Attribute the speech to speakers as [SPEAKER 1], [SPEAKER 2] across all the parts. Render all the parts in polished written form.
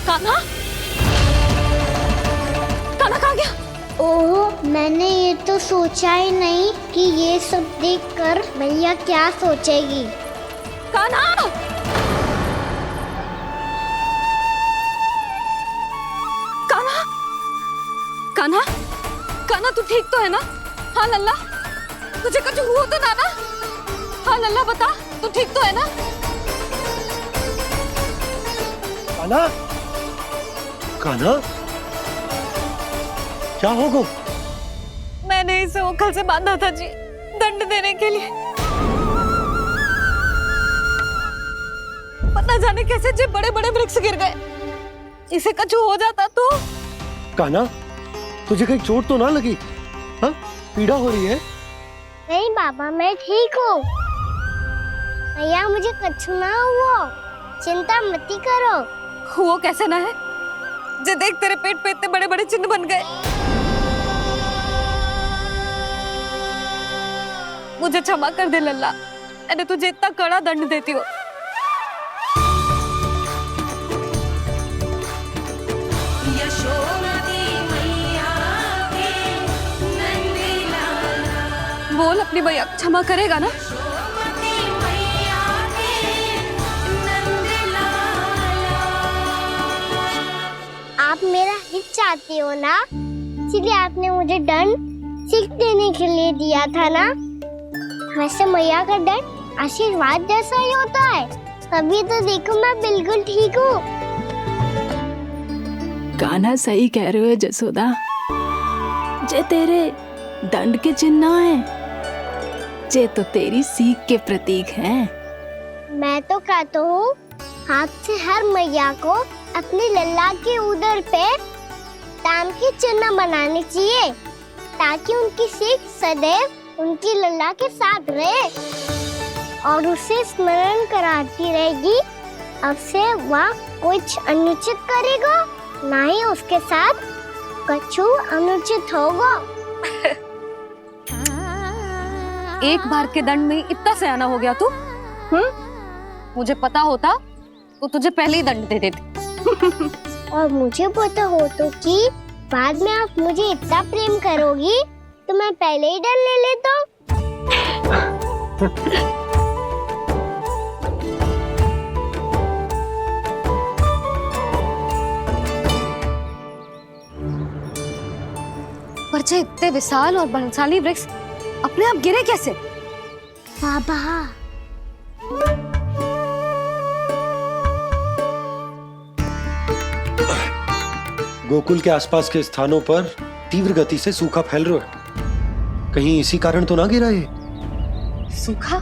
[SPEAKER 1] कान्हा, कान्हा कहाँ गया?
[SPEAKER 2] ओह, मैंने ये तो सोचा ही नहीं कि ये सब देखकर मैया क्या सोचेगी।
[SPEAKER 1] कान्हा, कान्हा, कान्हा, कान्हा तू ठीक तो है ना? हाँ लल्ला, तुझे कुछ हुआ तो ना? हाँ लल्ला बता, तू ठीक तो है ना?
[SPEAKER 3] कान्हा, कान्हा, क्या हो गो?
[SPEAKER 1] मैंने इसे ओखल से बांधा था जी, दंड देने के लिए। पर ना जाने कैसे जी बड़े बड़े वृक्ष गिर गए। इसे कुछ हो जाता तो?
[SPEAKER 3] कान्हा, तुझे कहीं चोट तो ना लगी? हाँ, पीड़ा हो रही है?
[SPEAKER 2] नहीं बाबा, मैं ठीक हूँ। मैया मुझे कुछ ना हुआ, चिंता मत करो।
[SPEAKER 1] वो कैसे ना है? जे देख तेरे पेट पे इतने बड़े बड़े चिन्ह बन गए। मुझे क्षमा कर दे लल्ला, मैंने तुझे इतना कड़ा दंड देती हूँ। बोल अपनी मैया क्षमा करेगा ना?
[SPEAKER 2] आप मेरा हित चाहते हो ना, इसलिए आपने मुझे दंड सीख देने के लिए दिया था ना। वैसे मैया का दंड आशीर्वाद जैसा ही होता है, तभी तो देखो मैं बिल्कुल ठीक हूँ।
[SPEAKER 4] कान्हा सही कह रहे हो जसोदा, जे तेरे दंड के चिन्ह है, जे तो तेरी सीख के प्रतीक हैं।
[SPEAKER 2] मैं तो कहता हूँ हाथ से हर मैया को अपनी लल्ला के उदर पे ताम के चिन्ह बनाने चाहिए, ताकि उनकी सीख सदैव उनकी लल्ला के साथ रहे और उसे स्मरण कराती रहेगी। अब से वह कुछ अनुचित करेगा, ना ही उसके साथ कुछ अनुचित होगा।
[SPEAKER 1] एक बार के दंड में इतना सयाना हो गया तू? मुझे पता होता तो तुझे पहले ही दंड दे देती।
[SPEAKER 2] और मुझे पता हो तो कि बाद में आप मुझे इतना प्रेम करोगी तो मैं पहले ही दंड ले लेता।
[SPEAKER 1] पर जे इतने विशाल और बलशाली वृक्ष अपने आप गिरे कैसे?
[SPEAKER 2] बाबा,
[SPEAKER 3] गोकुल के आसपास के स्थानों पर तीव्र गति से सूखा फैल रहा है। कहीं इसी कारण तो ना गिरा ये?
[SPEAKER 1] सूखा?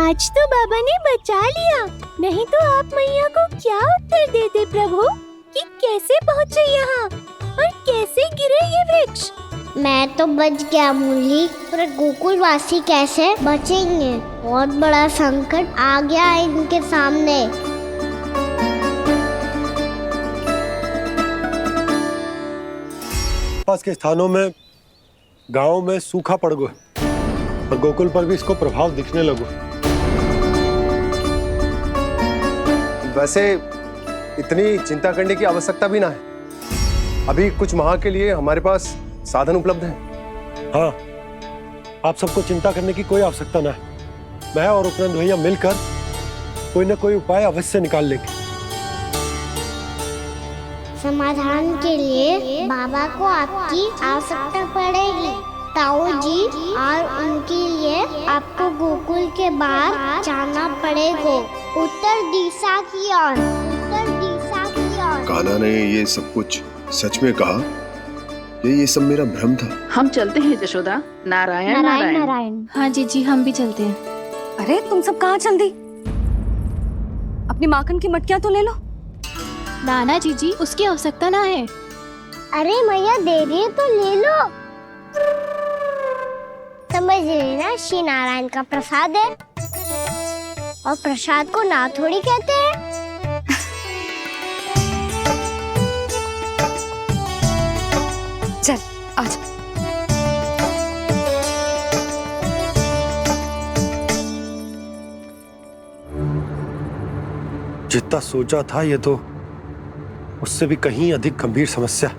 [SPEAKER 2] आज तो बाबा ने बचा लिया, नहीं तो आप मैया को क्या उत्तर देते प्रभु कि कैसे पहुँचे यहाँ और कैसे गिरे ये वृक्ष। मैं तो बच गया मुरली, पर गोकुल वासी कैसे बचेंगे? बहुत बड़ा संकट आ गया है इनके सामने।
[SPEAKER 3] पास के स्थानों में, गांवों में सूखा पड़ गया और गोकुल पर भी इसको प्रभाव दिखने लगो।
[SPEAKER 5] वैसे इतनी चिंता करने की आवश्यकता भी ना है। अभी कुछ माह के लिए हमारे पास साधन उपलब्ध है।
[SPEAKER 3] हाँ, आप सबको चिंता करने की कोई आवश्यकता ना है। मैं और उपनंद भैया मिलकर कोई न कोई उपाय अवश्य निकाल लेंगे।
[SPEAKER 2] समाधान के लिए बाबा को आपकी आवश्यकता पड़ेगी। ताऊ जी और उनके लिए आपको गोकुल के बाहर जाना पड़ेगा, उत्तर दिशा की ओर। उत्तर दिशा की ओर।
[SPEAKER 6] कान्हा ने ये सब कुछ सच में कहा? ये सब मेरा भ्रम था?
[SPEAKER 4] हम चलते हैं जशोदा। नारायण नारायण नारायण।
[SPEAKER 7] हाँ जीजी, हम भी चलते हैं।
[SPEAKER 1] अरे तुम सब कहाँ चल दी? अपनी माखन की मटकियाँ तो ले लो।
[SPEAKER 7] नाना जीजी, उसकी आवश्यकता ना है।
[SPEAKER 2] अरे मैया दे रही है तो ले लो। समझ लेना, श्री नारायण का प्रसाद है और प्रसाद को ना थोड़ी कहते हैं।
[SPEAKER 1] चल आज।
[SPEAKER 3] जितना सोचा था ये तो उससे भी कहीं अधिक गंभीर समस्या।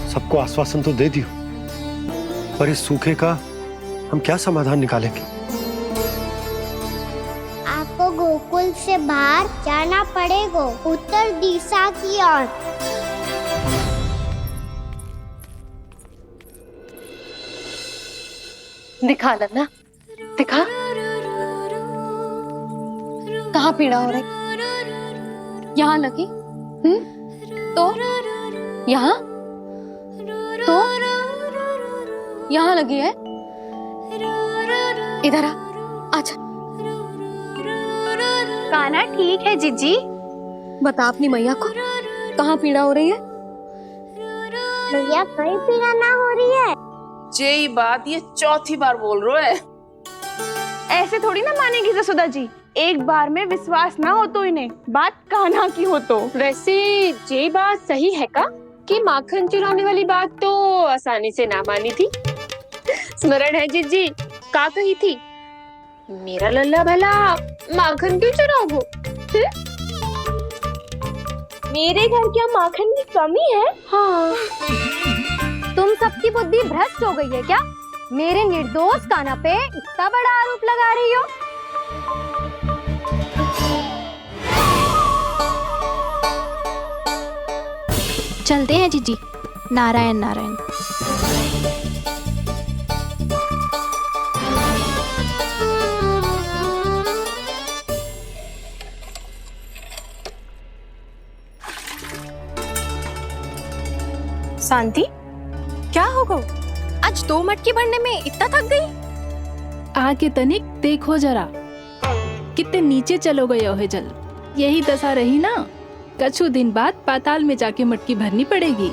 [SPEAKER 3] सबको आश्वासन तो दे दियो, पर इस सूखे का हम क्या समाधान निकालेंगे?
[SPEAKER 2] आपको गोकुल से बाहर जाना पड़ेगा, उत्तर दिशा की ओर।
[SPEAKER 1] दिखा लल्ला, दिखा। कहाँ पीड़ा हो रही? यहाँ लगी? तो यहाँ तो यहाँ लगी है? इधर आ, आजा।
[SPEAKER 7] कान्हा ठीक है जीजी।
[SPEAKER 1] बता अपनी मैया को कहाँ पीड़ा हो रही है?
[SPEAKER 2] भैया कहीं पीड़ा ना हो रही है।
[SPEAKER 8] ये बात ये चौथी बार बोल रहे है।
[SPEAKER 9] ऐसे थोड़ी ना मानेगी जसोदा जी, एक बार में विश्वास ना हो तो इन्हें, बात कान्हा की हो तो।
[SPEAKER 10] वैसे ये बात सही है का कि माखन चुराने वाली बात तो आसानी से ना मानी थी। स्मरण है जीजी का कही थी, मेरा लल्ला भला माखन क्यों चुराओगे? मेरे घर क्या माखन की कमी है?
[SPEAKER 1] हाँ, तुम सबकी बुद्धि भ्रष्ट हो गई है क्या? मेरे निर्दोष कान्हा पे इतना बड़ा आरोप लगा रही हो?
[SPEAKER 7] चलते हैं जीजी। नारायण नारायण।
[SPEAKER 9] शांति, क्या हो गो? आज 2 मटकी भरने में इतना थक गई?
[SPEAKER 4] आके तनिक देखो जरा, कितने नीचे चलो गए हो जल। यही दशा रही ना, कछु दिन बाद पाताल में जाके मटकी भरनी पड़ेगी।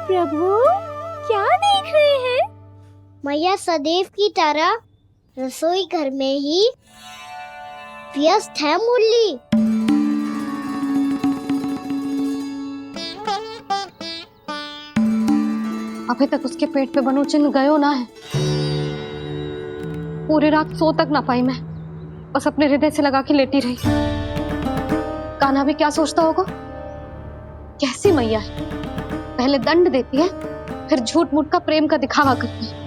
[SPEAKER 2] प्रभु क्या देख रहे हैं? मैया सदैव की तरह रसोई घर में ही व्यस्त है मुरली।
[SPEAKER 1] अभी तक उसके पेट पे बनो चिन्ह गयो ना है। पूरी रात सो तक ना पाई मैं, बस अपने हृदय से लगा के लेटी रही। कान्हा भी क्या सोचता होगा, कैसी मैया है, पहले दंड देती है फिर झूठ मूठ का प्रेम का दिखावा करती है।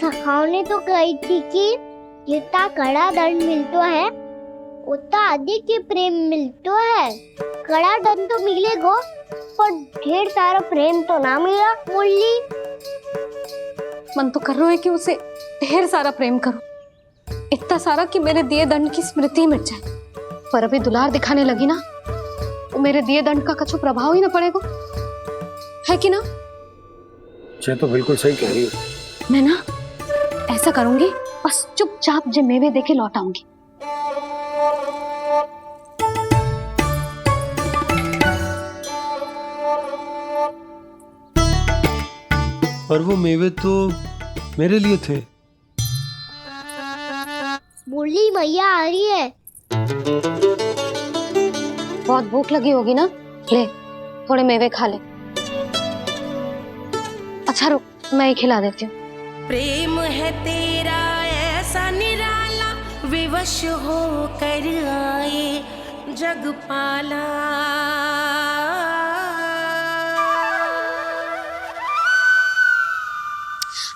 [SPEAKER 2] सखाओ ने तो कही थी कि जितना कड़ा दंड मिलता है उतना अधिक ही प्रेम मिलता है। कड़ा दंड तो मिलेगा पर ढेर सारा प्रेम तो ना मिला मुरली।
[SPEAKER 1] मन तो कर रहा है कि उसे ढेर सारा प्रेम करूं, इतना सारा कि मेरे दिए दंड की स्मृति मिट जाए। पर अभी दुलार दिखाने लगी ना, वो मेरे दिए दंड का कछु प्रभाव ही ना पड़ेगा, है कि ना?
[SPEAKER 3] ये तो बिल्कुल सही कह रही हो।
[SPEAKER 1] मैं ना ऐसा करूंगी, बस चुपचाप जे मेवे देके लौट आऊंगी।
[SPEAKER 3] पर वो मेवे तो मेरे लिए थे।
[SPEAKER 2] मुरली मैया आ रही है।
[SPEAKER 1] बहुत भूख लगी होगी ना, ले थोड़े मेवे खा ले। अच्छा रुक, मैं ही खिला देती हूँ।
[SPEAKER 8] प्रेम है तेरा ऐसा निराला, विवश हो कर आए जगपाला।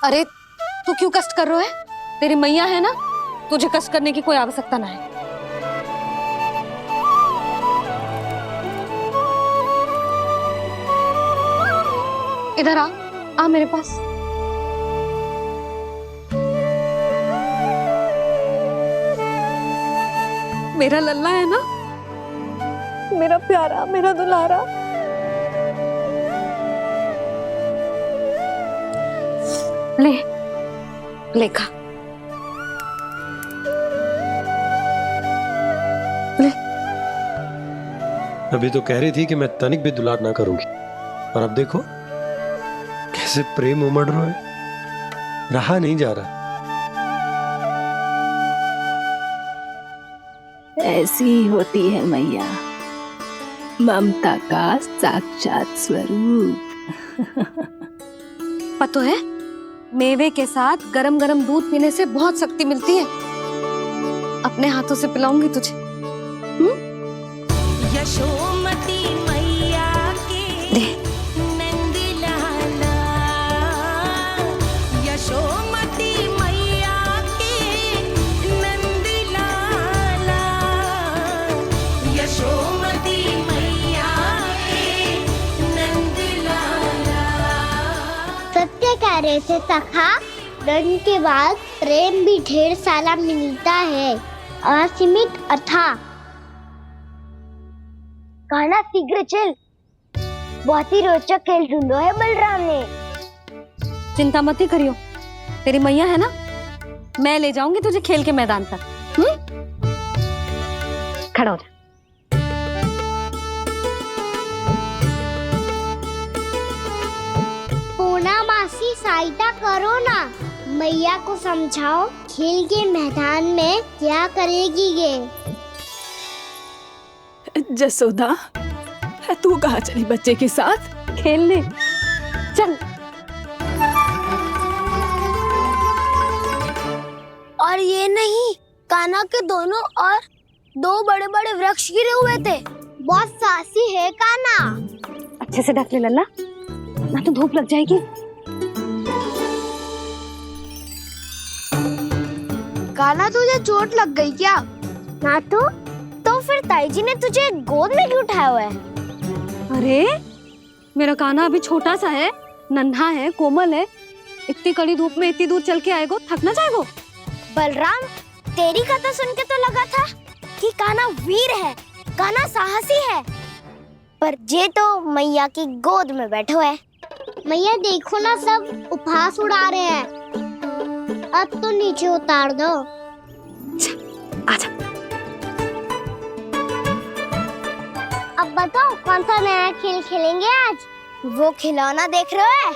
[SPEAKER 1] अरे तू क्यों कष्ट कर रहा है? तेरी मैया है ना, तुझे कष्ट करने की कोई आवश्यकता ना है। इधर आ मेरे पास। मेरा लल्ला है ना, मेरा प्यारा, मेरा दुलारा। ले ले खा, ले।
[SPEAKER 3] अभी तो कह रही थी कि मैं तनिक भी दुलार ना करूंगी, और अब देखो कैसे प्रेम उमड़ रहा है, रहा नहीं जा रहा।
[SPEAKER 4] ऐसी ही होती है मैया, ममता का साक्षात स्वरूप।
[SPEAKER 1] पता है, मेवे के साथ गरम गरम दूध पीने से बहुत शक्ति मिलती है। अपने हाथों से पिलाऊंगी तुझे।
[SPEAKER 8] यशोमती मैया के नंद लाला, यशोमती मैया के नंद लाला, यशोमती मैया के नंद लाला।
[SPEAKER 2] सत्य कह रहे थे सखा, दंड के बाद प्रेम भी ढेर सारा मिलता है, असीमित अथाह। गाना शीघ्र चल, बहुत ही रोचक खेल ढूंढो है बलराम ने।
[SPEAKER 1] चिंता मत ही करियो, तेरी मैया है ना, मैं ले जाऊंगी तुझे खेल के मैदान तक। खड़ा हो जा।
[SPEAKER 2] पूना मासी सहायता करो ना, मैया को समझाओ खेल के मैदान में क्या करेगी ये।
[SPEAKER 4] जसोदा, तू कहाँ चली बच्चे के साथ?
[SPEAKER 1] खेलने चल।
[SPEAKER 2] और ये नहीं, कान्हा के दोनों और दो बड़े बड़े वृक्ष गिरे हुए थे। बहुत साहसी है कान्हा।
[SPEAKER 1] अच्छे से ढक ले लल्ला, ना तो धूप लग जाएगी।
[SPEAKER 2] कान्हा, तुझे चोट लग गई क्या? ना तो फिर ताई जी ने तुझे गोद में क्यों उठाया हुआ है?
[SPEAKER 1] अरे मेरा कान्हा अभी छोटा सा है, नन्हा है, कोमल है। इतनी कड़ी धूप में इतनी दूर चल के आएगो, थक ना जाएगो।
[SPEAKER 2] बलराम, तेरी कथा सुन के तो लगा था कि कान्हा वीर है, कान्हा साहसी है, पर जे तो मैया की गोद में बैठो है। मैया देखो ना, सब उपहास उड़ा रहे हैं। अब तो नीचे उतार दो।
[SPEAKER 1] आजा।
[SPEAKER 2] अब बताओ कौन सा नया खेल खेलेंगे आज? वो खिलौना देख रहे हो?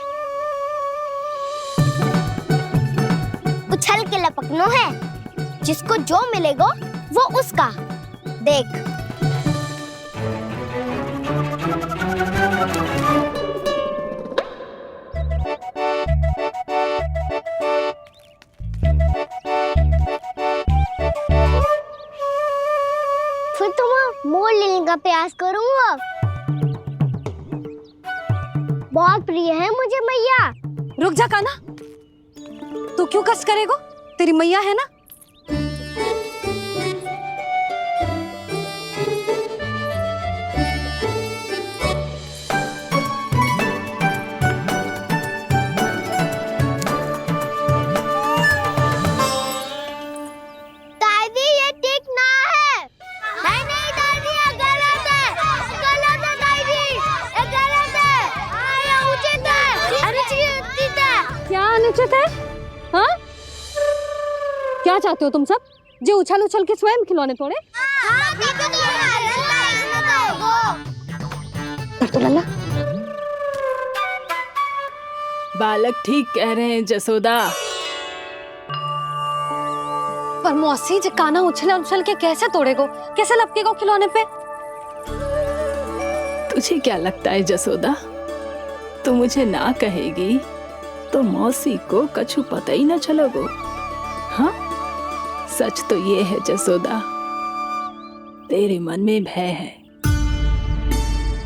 [SPEAKER 2] उछल के लपकनो है, जिसको जो मिलेगा वो उसका। देख। फिर तुम मोड़ लेने का प्रयास करूंगा। बहुत प्रिय है मुझे मैया।
[SPEAKER 1] रुक जा कान्हा, तू क्यों कष्ट करेगो? तेरी मैया है ना।
[SPEAKER 2] दादी, ये ठीक ना है। नहीं नहीं दादी, ये गलत है। गलत है दादी, ये गलत है। ये उचित है, अनुचित है।
[SPEAKER 1] क्या अनुचित है? हाँ? क्या चाहते हो तुम सब? जो उछल उछल के स्वयं खिलौने तोड़े? तो लल्ला,
[SPEAKER 4] बालक ठीक कह रहे हैं जसोदा।
[SPEAKER 1] पर मौसी, जो कान्हा उछल उछल के कैसे तोड़ेगो, कैसे लपकेगो खिलौने पे?
[SPEAKER 4] तुझे क्या लगता है जसोदा, तू मुझे ना कहेगी तो मौसी को कछु पता ही ना चलोगो। हाँ, सच तो ये है जसोदा, तेरे मन में भय है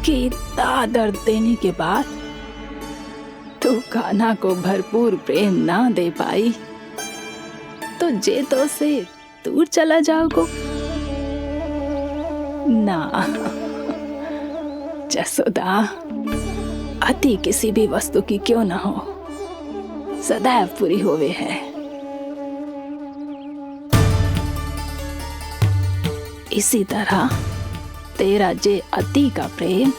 [SPEAKER 4] कि इतना दर्द देने के बाद तू कान्हा को भरपूर प्रेम ना दे पाई तो जेतो से दूर चला जाओगो ना। जसोदा, अति किसी भी वस्तु की क्यों ना हो, सदैव पूरी होवे है। इसी तरह तेरा जे अति का प्रेम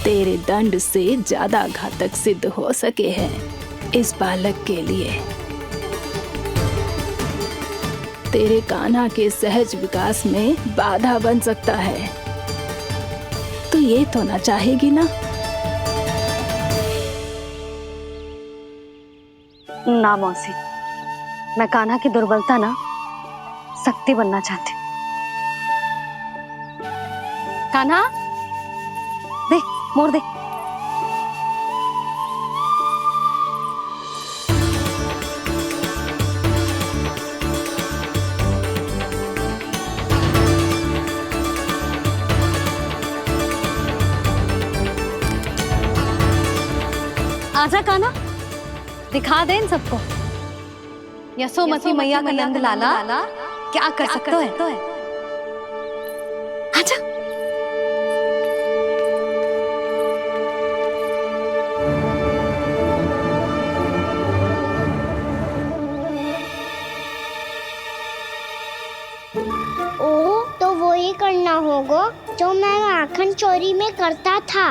[SPEAKER 4] तेरे दंड से ज्यादा घातक सिद्ध हो सके है इस बालक के लिए। तेरे कान्हा के सहज विकास में बाधा बन सकता है, तो ये तो ना चाहेगी ना?
[SPEAKER 1] ना मौसी, मैं कान्हा की दुर्बलता ना शक्ति बनना चाहती। कान्हा, दे मोर दे। आजा कान्हा, दिखा दे इन सबको यशोमती मैया का नंद लाला क्या कर सकता है। आजा।
[SPEAKER 2] ओ तो वही करना होगा जो मैं माखन चोरी में करता था।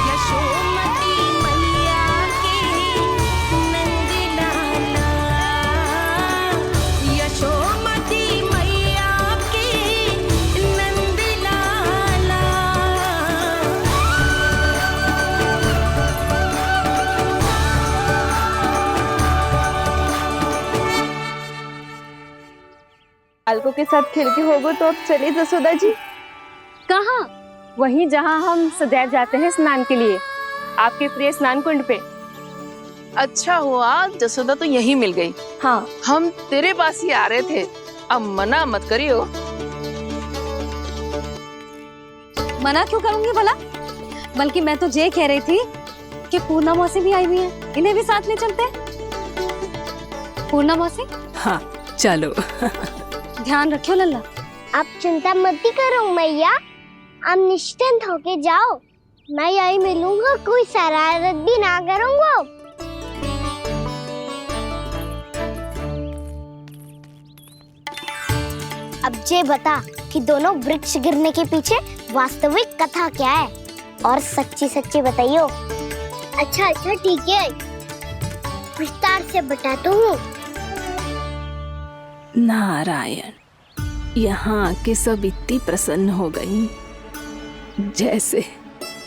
[SPEAKER 8] यशोमती मैया के नंद लाला, यशोमती मैया के नंद लाला।
[SPEAKER 9] अलको के साथ खेल के होगो तो अब चले जसोदा जी।
[SPEAKER 1] कहाँ?
[SPEAKER 10] वहीं जहाँ हम सदैव जाते हैं स्नान के लिए, आपके प्रिय स्नान कुंड पे।
[SPEAKER 11] अच्छा हुआ जसोदा तो यहीं मिल गई।
[SPEAKER 10] हाँ,
[SPEAKER 11] हम तेरे पास ही आ रहे थे, अब मना मत करियो।
[SPEAKER 1] मना क्यों करूंगी भला? बल्कि मैं तो ये कह रही थी कि पूर्णा मौसी भी आई हुई है, इन्हें भी साथ ले चलते हैं। पूर्णा मौसी,
[SPEAKER 4] हाँ चलो।
[SPEAKER 1] ध्यान रखियो लल्ला।
[SPEAKER 2] आप चिंता मत करो मैया, आप निश्चिंत होके जाओ, मैं यही मिलूंगा, कोई शरारत भी ना करूंगा। अब ये बता कि दोनों वृक्ष गिरने के पीछे वास्तविक कथा क्या है, और सच्ची सच्ची बताइयो। अच्छा अच्छा ठीक है, विस्तार से बताता हूँ।
[SPEAKER 4] नारायण, यहाँ के सब इतनी प्रसन्न हो गई जैसे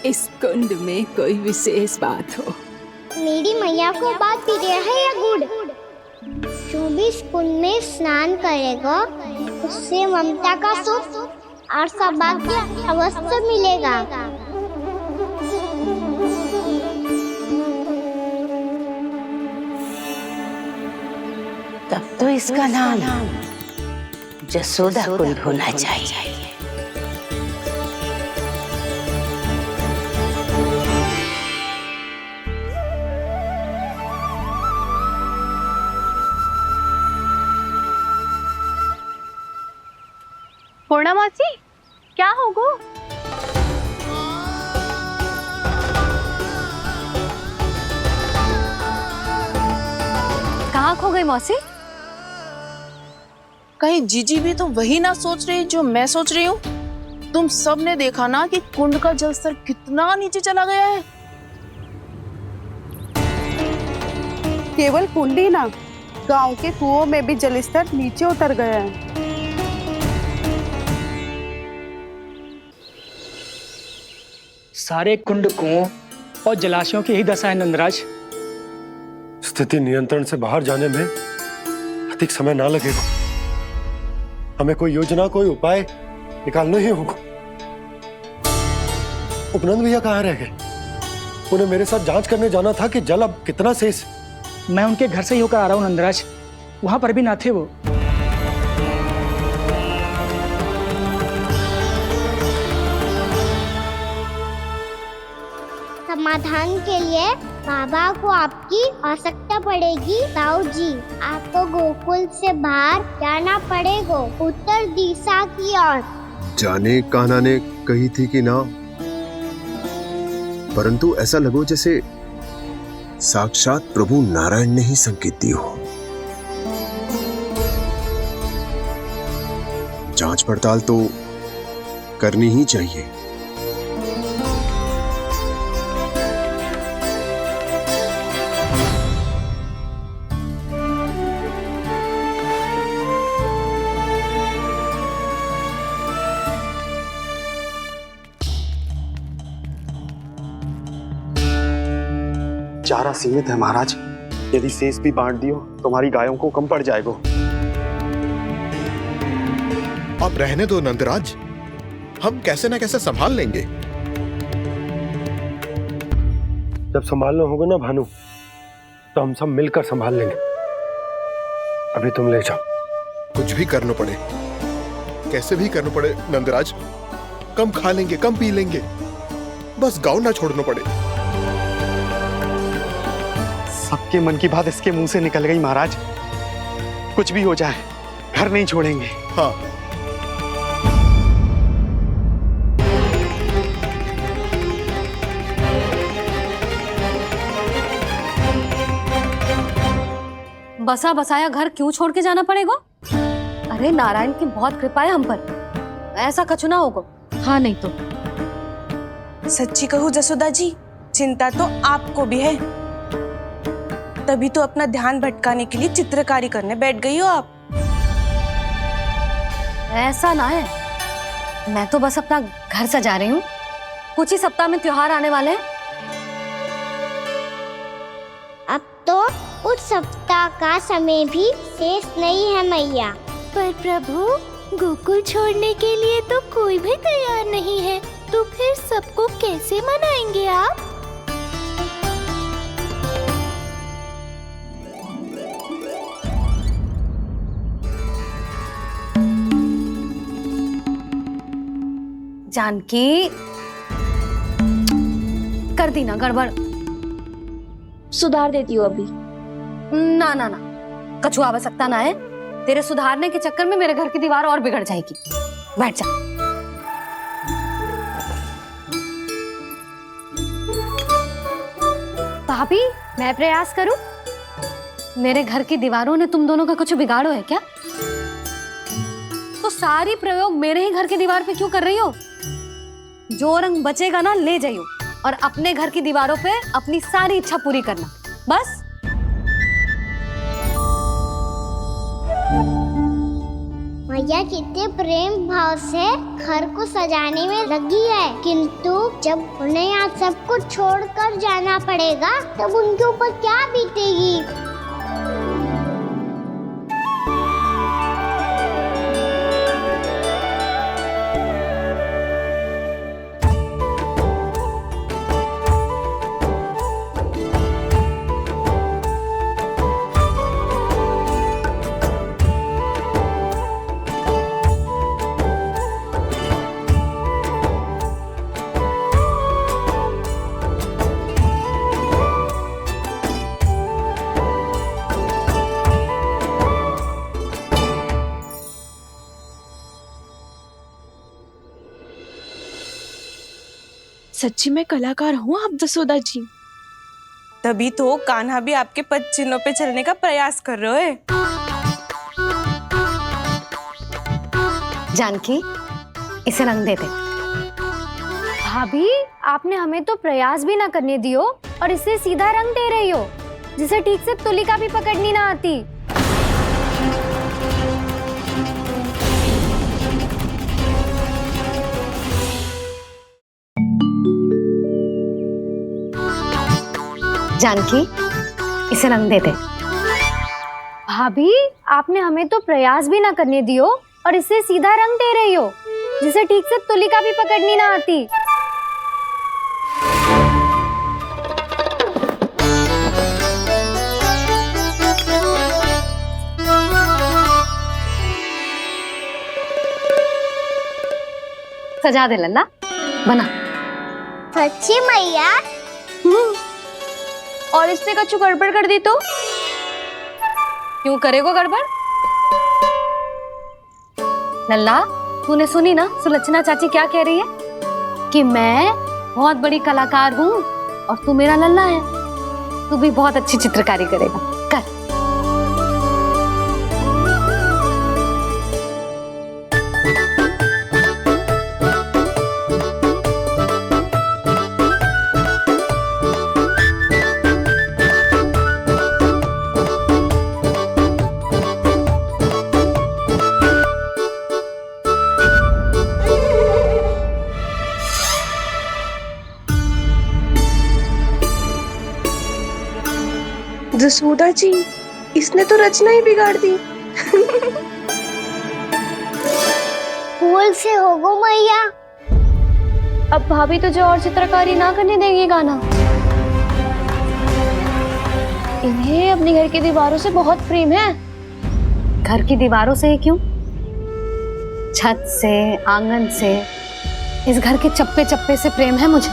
[SPEAKER 4] इस कुंड में कोई विशेष बात हो।
[SPEAKER 2] मेरी मैया को बात प्रिय है या गुड़? जो भी इस कुंड में स्नान करेगा उससे ममता का सुख और सौभाग्य अवश्य मिलेगा।
[SPEAKER 12] तब तो इसका नाम जसोदा कुंड होना चाहिए।
[SPEAKER 9] पूर्णा मौसी, क्या होगो?
[SPEAKER 1] कहाँ खो गई मौसी?
[SPEAKER 11] कहीं जीजी भी तो वही ना सोच रही जो मैं सोच रही हूँ। तुम सब ने देखा ना कि कुंड का जलस्तर कितना नीचे चला गया है।
[SPEAKER 9] केवल कुंड ही ना, गांव के कुओं में भी जलस्तर नीचे उतर गया है।
[SPEAKER 13] सारे कुंड, कुओं और जलाशयों की ही दशा है नंदराज।
[SPEAKER 3] स्थिति नियंत्रण से बाहर जाने में अधिक समय ना लगेगा। हमें कोई योजना, कोई उपाय निकालना ही होगा। उपनंद भैया कहाँ रह गए? उन्हें मेरे साथ जांच करने जाना था कि जल अब कितना शेष।
[SPEAKER 13] मैं उनके घर से ही होकर आ रहा हूँ नंदराज, वहां पर भी ना थे वो।
[SPEAKER 2] समाधान के लिए बाबा को आपकी आवश्यकता पड़ेगी। ताऊ जी, आपको गोकुल से बाहर जाना पड़ेगा, उत्तर दिशा की ओर।
[SPEAKER 6] जाने कान्हा ने कही थी कि ना, परंतु ऐसा लगो जैसे साक्षात प्रभु नारायण ने ही संकेत दी हो। जांच पड़ताल तो करनी ही चाहिए।
[SPEAKER 14] चारा सीमित है महाराज, यदि शेष भी बांट दियो तो हमारी गायों को कम पड़ जाएगा।
[SPEAKER 6] आप रहने दो नंदराज, हम कैसे न कैसे संभाल लेंगे।
[SPEAKER 3] जब संभालना होगा ना भानु, तो हम सब मिलकर संभाल लेंगे। अभी तुम ले जाओ।
[SPEAKER 6] कुछ भी करना पड़े, कैसे भी करना पड़े नंदराज, कम खा लेंगे, कम पी लेंगे, बस गाँव ना छोड़ना पड़े।
[SPEAKER 14] सबके मन की बात इसके मुंह से निकल गई महाराज। कुछ भी हो जाए घर नहीं छोड़ेंगे।
[SPEAKER 6] हाँ,
[SPEAKER 1] बसा बसाया घर क्यों छोड़ के जाना पड़ेगा? अरे नारायण की बहुत कृपा है हम पर, ऐसा कछु ना होगा। हाँ नहीं तो
[SPEAKER 9] सच्ची कहूँ जसोदा जी, चिंता तो आपको भी है, तभी तो अपना ध्यान भटकाने के लिए चित्रकारी करने बैठ गई हो आप।
[SPEAKER 1] ऐसा ना है, मैं तो बस अपना घर सजा रही हूँ। कुछ ही सप्ताह में त्योहार आने वाले हैं।
[SPEAKER 2] अब तो उस सप्ताह का समय भी शेष नहीं है मैया।
[SPEAKER 7] पर प्रभु, गोकुल छोड़ने के लिए तो कोई भी तैयार नहीं है, तो फिर सबको कैसे मनाएंगे आप?
[SPEAKER 1] जानकी, कर दी ना गड़बड़।
[SPEAKER 10] सुधार देती हूँ अभी।
[SPEAKER 1] ना ना ना, कछु आवश्यकता ना है। तेरे सुधारने के चक्कर में मेरे घर की दीवार और बिगड़ जाएगी। बैठ जा। भाभी, मैं प्रयास करूं? मेरे घर की दीवारों ने तुम दोनों का कुछ बिगाड़ो है क्या? तो सारी प्रयोग मेरे ही घर की दीवार पे क्यों कर रही हो? जो रंग बचेगा ना ले जाइयो, और अपने घर की दीवारों पे अपनी सारी इच्छा पूरी करना, बस।
[SPEAKER 2] मैया कितने प्रेम भाव से घर को सजाने में लगी है, किंतु जब उन्हें यहाँ सब कुछ छोड़कर जाना पड़ेगा तब उनके ऊपर क्या बीतेगी।
[SPEAKER 9] सच्ची में कलाकार हूँ आप जसोदा जी, तभी तो कान्हा भी आपके पद चिन्हों पे चलने का प्रयास कर रहे हैं।
[SPEAKER 1] जानकी, इसे रंग दे दे।
[SPEAKER 7] भाभी, आपने हमें तो प्रयास भी ना करने दियो और इसे सीधा रंग दे रही हो, जिसे ठीक से तुलिका भी पकड़नी ना आती।
[SPEAKER 1] जानकी, इसे रंग दे दे।
[SPEAKER 7] भाभी, आपने हमें तो प्रयास भी ना करने दियो और इसे सीधा रंग दे रही हो, जिसे ठीक से तुलिका भी पकड़नी ना आती।
[SPEAKER 1] सजा दे लल्ला, बना।
[SPEAKER 2] सच्ची मैया?
[SPEAKER 7] और इसने कछु गड़बड़ कर दी तो?
[SPEAKER 1] क्यों करेगो गड़बड़? लल्ला, तूने सुनी ना सुलक्षणा चाची क्या कह रही है? कि मैं बहुत बड़ी कलाकार हूँ और तू मेरा लल्ला है। तू भी बहुत अच्छी चित्रकारी करेगा। कर।
[SPEAKER 9] जसोदा जी, इसने तो रचना ही बिगाड़ दी।
[SPEAKER 2] फूल से होगो मैया।
[SPEAKER 7] अब भाभी तुझे और चित्रकारी ना करने देंगी गाना? इन्हें अपने घर की दीवारों से बहुत प्रेम है।
[SPEAKER 1] घर की दीवारों से ही क्यों? छत से, आंगन से, इस घर के चप्पे चप्पे से प्रेम है मुझे।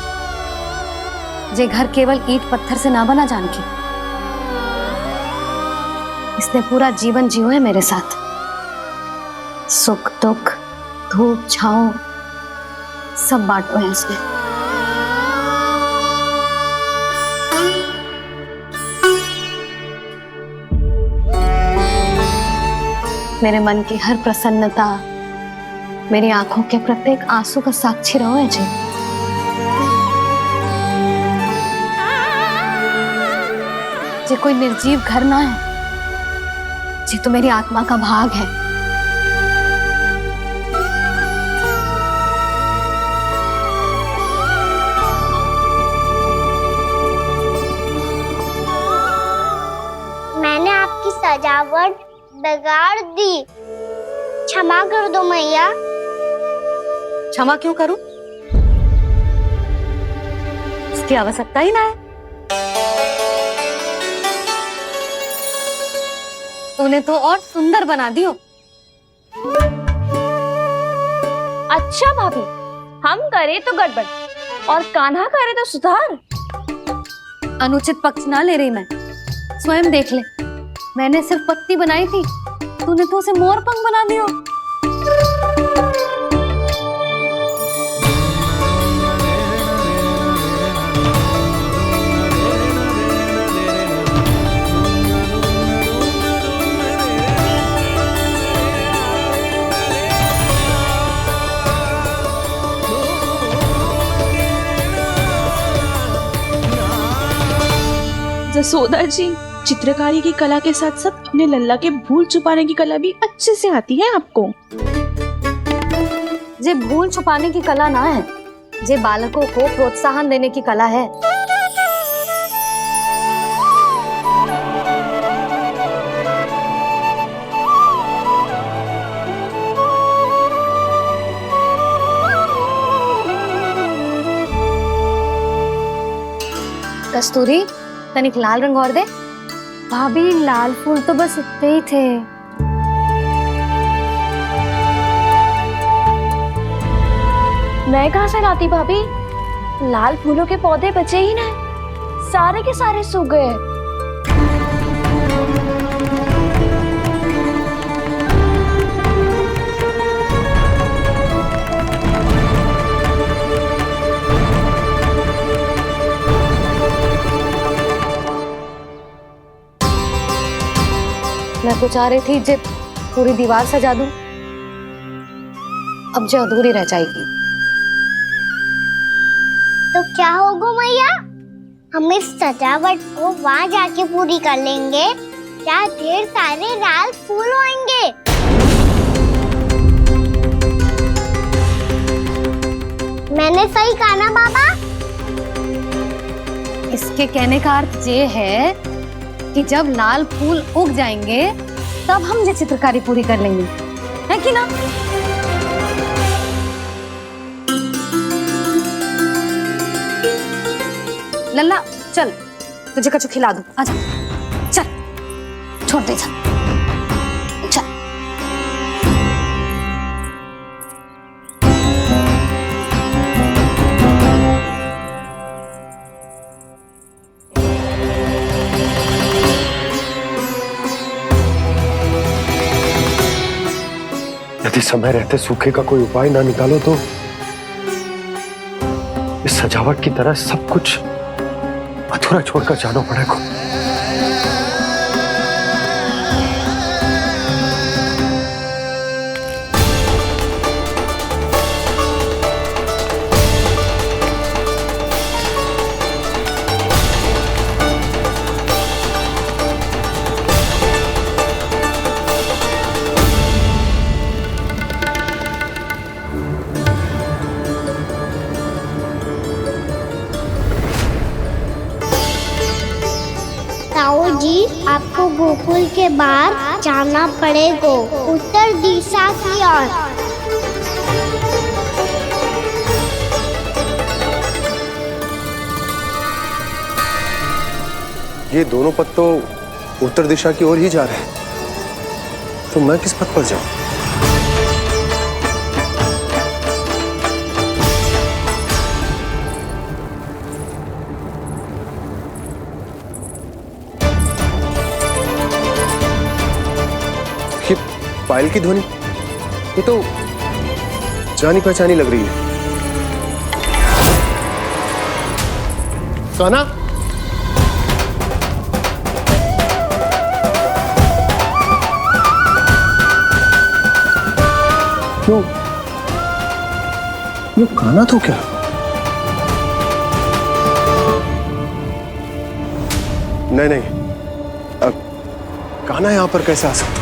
[SPEAKER 1] ये घर केवल ईंट पत्थर से ना बना जानकी। इसने पूरा जीवन जियो है मेरे साथ। सुख दुख, धूप छांव सब बांटो है इसने। मेरे मन की हर प्रसन्नता, मेरी आंखों के प्रत्येक आंसू का साक्षी रहो है जी। ये कोई निर्जीव घर ना है, ये तो मेरी आत्मा का भाग है।
[SPEAKER 2] मैंने आपकी सजावट बिगाड़ दी। क्षमा कर दो मैया।
[SPEAKER 1] क्षमा क्यों करूं? इसकी आवश्यकता ही ना है। तूने तो और सुंदर बना दियो।
[SPEAKER 7] अच्छा भाभी, हम करे तो गड़बड़ और कान्हा करे तो सुधार।
[SPEAKER 1] अनुचित पक्ष ना ले रही मैं। स्वयं देख ले, मैंने सिर्फ पत्ती बनाई थी, तूने तो उसे मोर पंख बना दियो।
[SPEAKER 11] जसोदा जी, चित्रकारी की कला के साथ साथ अपने लल्ला के भूल छुपाने की कला भी अच्छे से आती है आपको।
[SPEAKER 1] ये भूल छुपाने की कला ना है, ये बालकों को प्रोत्साहन देने की कला है। कस्तूरी, तनिक लाल रंग और दे।
[SPEAKER 7] भाभी, लाल फूल तो बस इतने ही थे। मैं कहाँ से लाती भाभी? लाल फूलों के पौधे बचे ही ना, सारे के सारे सूख गए।
[SPEAKER 1] मैं तो चाह रही थी जे पूरी दीवार सजा दूं, अब जो अधूरी रह जाएगी।
[SPEAKER 2] तो क्या होगा मैया? हम इस सजावट को वहाँ जाके पूरी कर लेंगे, जहाँ ढेर सारे लाल फूल होंगे। मैंने सही कहा ना बाबा?
[SPEAKER 1] इसके कहने का अर्थ ये है कि जब लाल फूल उग जाएंगे तब हम ये चित्रकारी पूरी कर लेंगे, है कि ना? लल्ला चल, तुझे कछु खिला दूं, आजा, चल, छोड़ दे, चल।
[SPEAKER 3] यदि समय रहते सूखे का कोई उपाय ना निकालो तो इस सजावट की तरह सब कुछ अधूरा छोड़कर जाना पड़ेगा।
[SPEAKER 2] ताऊ जी, आपको गोकुल के बाहर जाना पड़ेगा, उत्तर दिशा की ओर।
[SPEAKER 5] ये दोनों पथ तो उत्तर दिशा की ओर ही जा रहे हैं, तो मैं किस पथ पर जाऊं? ये पायल की ध्वनि, ये तो जानी पहचानी लग रही है। कान्हा, ये कान्हा तो क्या? नहीं, कान्हा यहां पर कैसे आ सकता?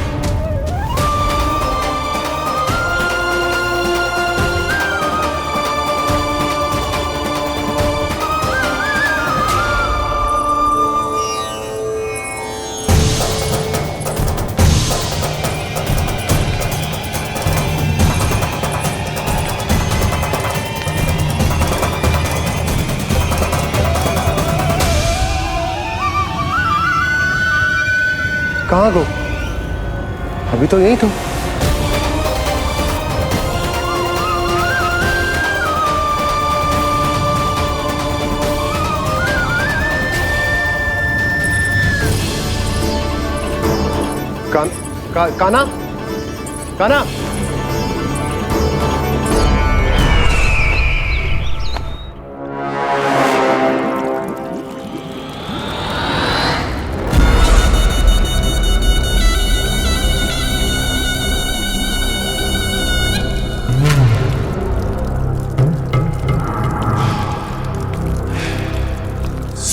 [SPEAKER 5] कहाँ गो? अभी तो यही तो। कान्हा, कान्हा,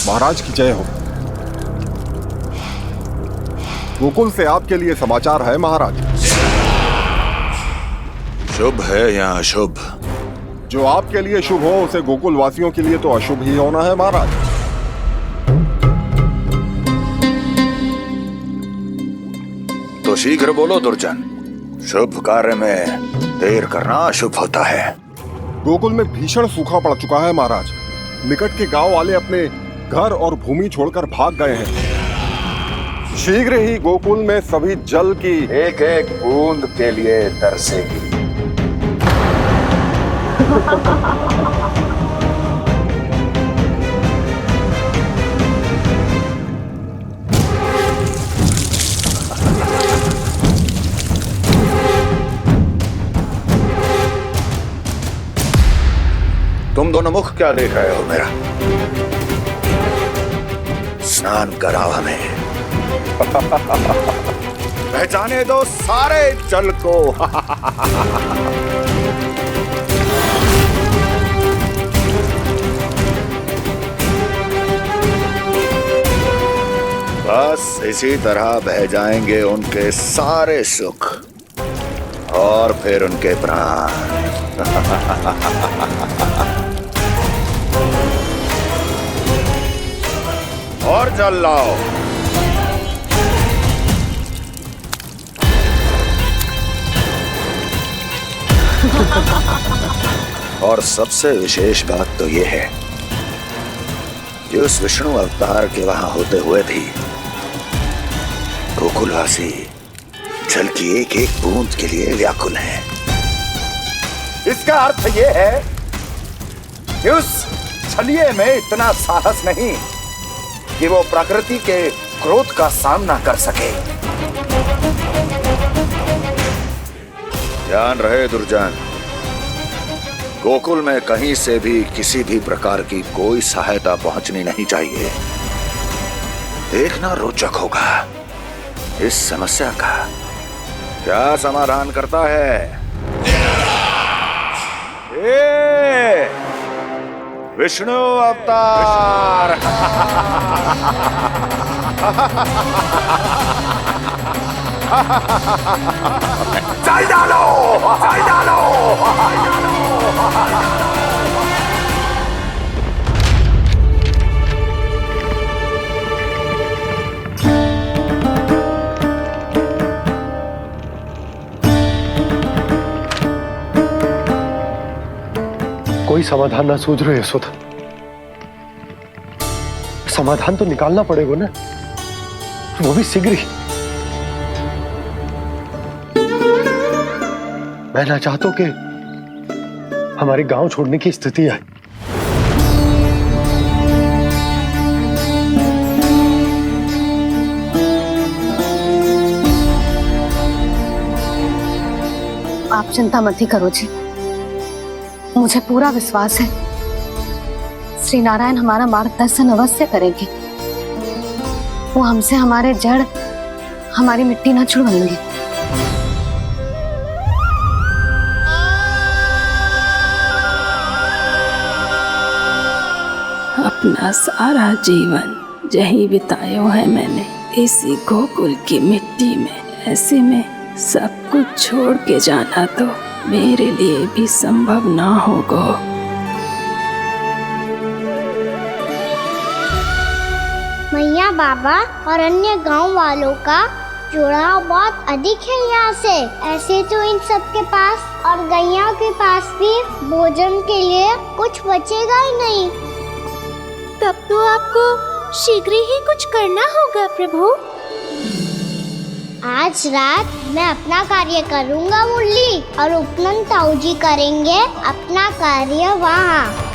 [SPEAKER 6] महाराज की जय हो। गोकुल से आपके लिए समाचार है महाराज।
[SPEAKER 15] शुभ है या अशुभ?
[SPEAKER 6] जो आपके लिए शुभ हो उसे गोकुल वासियों के लिए तो अशुभ ही होना है महाराज।
[SPEAKER 15] तो शीघ्र बोलो दुर्जन, शुभ कार्य में देर करना अशुभ होता है।
[SPEAKER 6] गोकुल में भीषण सूखा पड़ चुका है महाराज। निकट के गांव वाले अपने घर और भूमि छोड़कर भाग गए हैं। शीघ्र ही गोकुल में सभी जल की
[SPEAKER 15] एक एक बूंद के लिए तरसेगी। तुम दोनों मुख क्या देख रहे हो मेरा? स्नान कराओ हमें। पहचाने दो सारे जल को। बस इसी तरह बह जाएंगे उनके सारे सुख और फिर उनके प्राण। और जल लाओ। और सबसे विशेष बात तो ये है कि उस विष्णु अवतार के वहां होते हुए भी गोकुलवासी जल की एक एक बूंद के लिए व्याकुल हैं। इसका अर्थ ये है कि उस छलिए में इतना साहस नहीं कि वो प्रकृति के क्रोध का सामना कर सके। ध्यान रहे दुर्जन, गोकुल में कहीं से भी किसी भी प्रकार की कोई सहायता पहुंचनी नहीं चाहिए। देखना रोचक होगा इस समस्या का क्या समाधान करता है। ए, विष्णु अवतार। चल डालो, चल डालो।
[SPEAKER 3] कोई समाधान ना सूझ रहे यशोदा। समाधान तो निकालना पड़ेगा ना, वो भी शीघ्र ही। मैं ना चाहता कि हमारे गांव छोड़ने की स्थिति आए।
[SPEAKER 1] आप चिंता मत ही करो जी, मुझे पूरा विश्वास है श्री नारायण हमारा मार्गदर्शन अवश्य करेंगे। वो हमसे हमारे जड़, हमारी मिट्टी ना छुड़वाएंगे।
[SPEAKER 4] अपना सारा जीवन यही बिताया है मैंने, इसी गोकुल की मिट्टी में। ऐसे में सब कुछ छोड़ के जाना तो मेरे लिए भी संभव ना होगा।
[SPEAKER 2] मैया बाबा और अन्य गांव वालों का जुड़ाव बहुत अधिक है यहाँ से। ऐसे तो इन सब के पास और गैया के पास भी भोजन के लिए कुछ बचेगा ही नहीं।
[SPEAKER 16] तब तो आपको शीघ्र ही कुछ करना होगा प्रभु।
[SPEAKER 2] आज रात मैं अपना कार्य करूँगा मुरली, और उपनंद ताऊ जी करेंगे अपना कार्य वहाँ।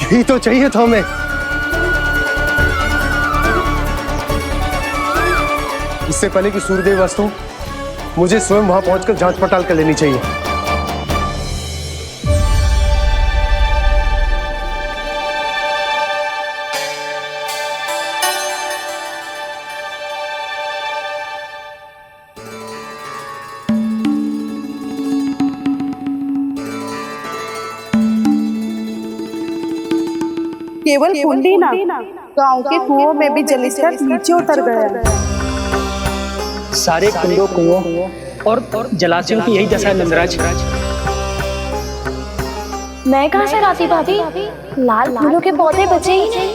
[SPEAKER 3] यही तो चाहिए था हमें।
[SPEAKER 5] इससे पहले कि सूर्यदेव वस्तु, मुझे स्वयं वहां पहुंचकर जांच पड़ताल कर लेनी चाहिए।
[SPEAKER 11] केवल कुंडी ना, गांव के कुओं में भी जलस्तर नीचे उतर गया।
[SPEAKER 13] सारे कुंडों, कुओं और जलाशयों की यही दशा है नंदराज।
[SPEAKER 16] मैं कहाँ से लाती भाभी? लाल फूलों के पौधे बचे ही नहीं,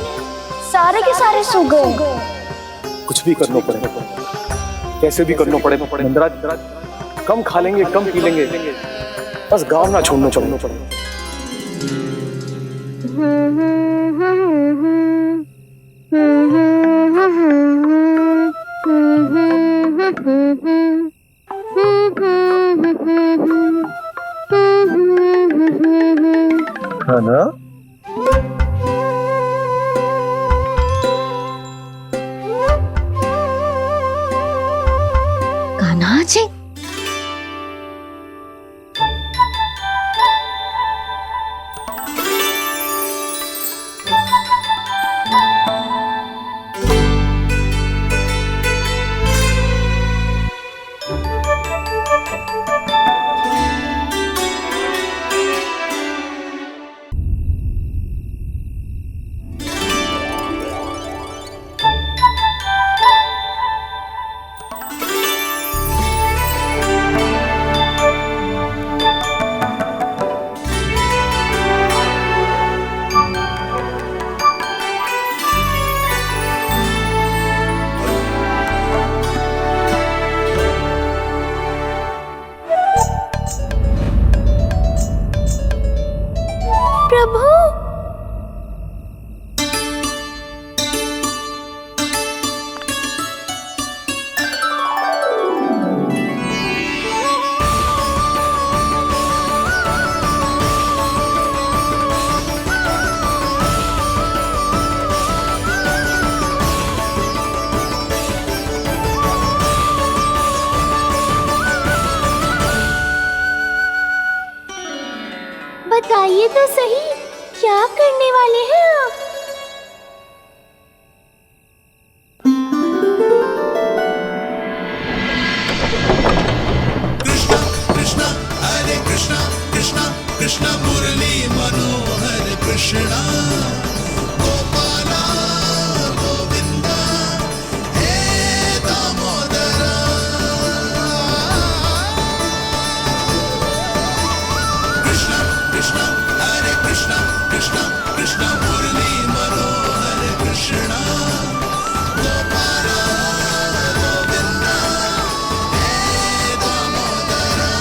[SPEAKER 16] सारे के सारे सूख गए।
[SPEAKER 5] कुछ भी करना पड़ेगा, कैसे भी करना पड़ेगा नंदराज। कम खा लेंगे, कम पी लेंगे, बस गांव ना छोड़ना पड़ेगा। है ना?
[SPEAKER 1] कान्हा जी,
[SPEAKER 16] बताइए तो सही, क्या करने वाले हैं आप?
[SPEAKER 8] कृष्णा हरे कृष्णा कृष्णा कृष्णा मुरली मनोहर कृष्णा गोपाला गोविंदा हे दामोदरा कृष्णा कृष्णा हरे कृष्णा कृष्णा कृष्णा मुरली मनोहर कृष्णा गोपाला गोविंदा हे दामोदरा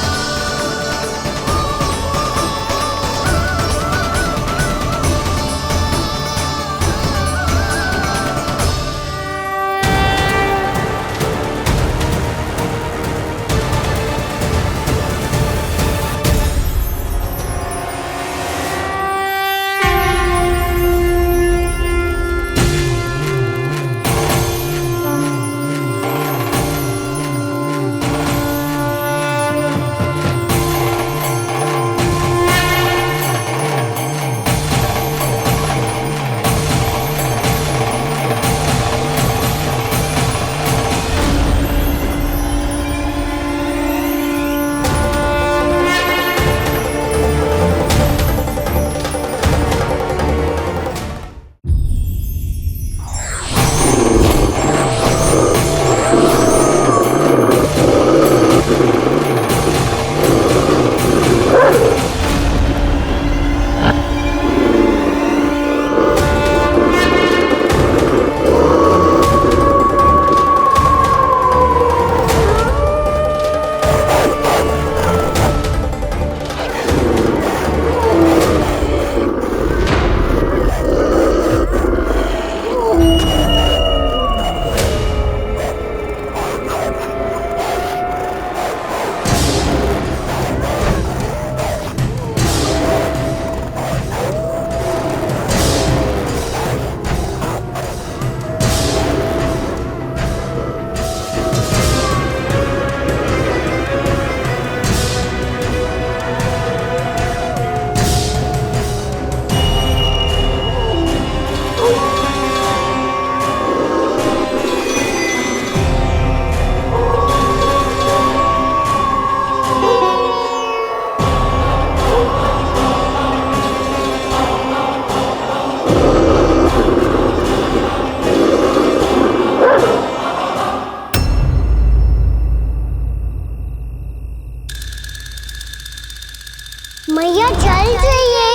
[SPEAKER 2] मैया चल जाइए।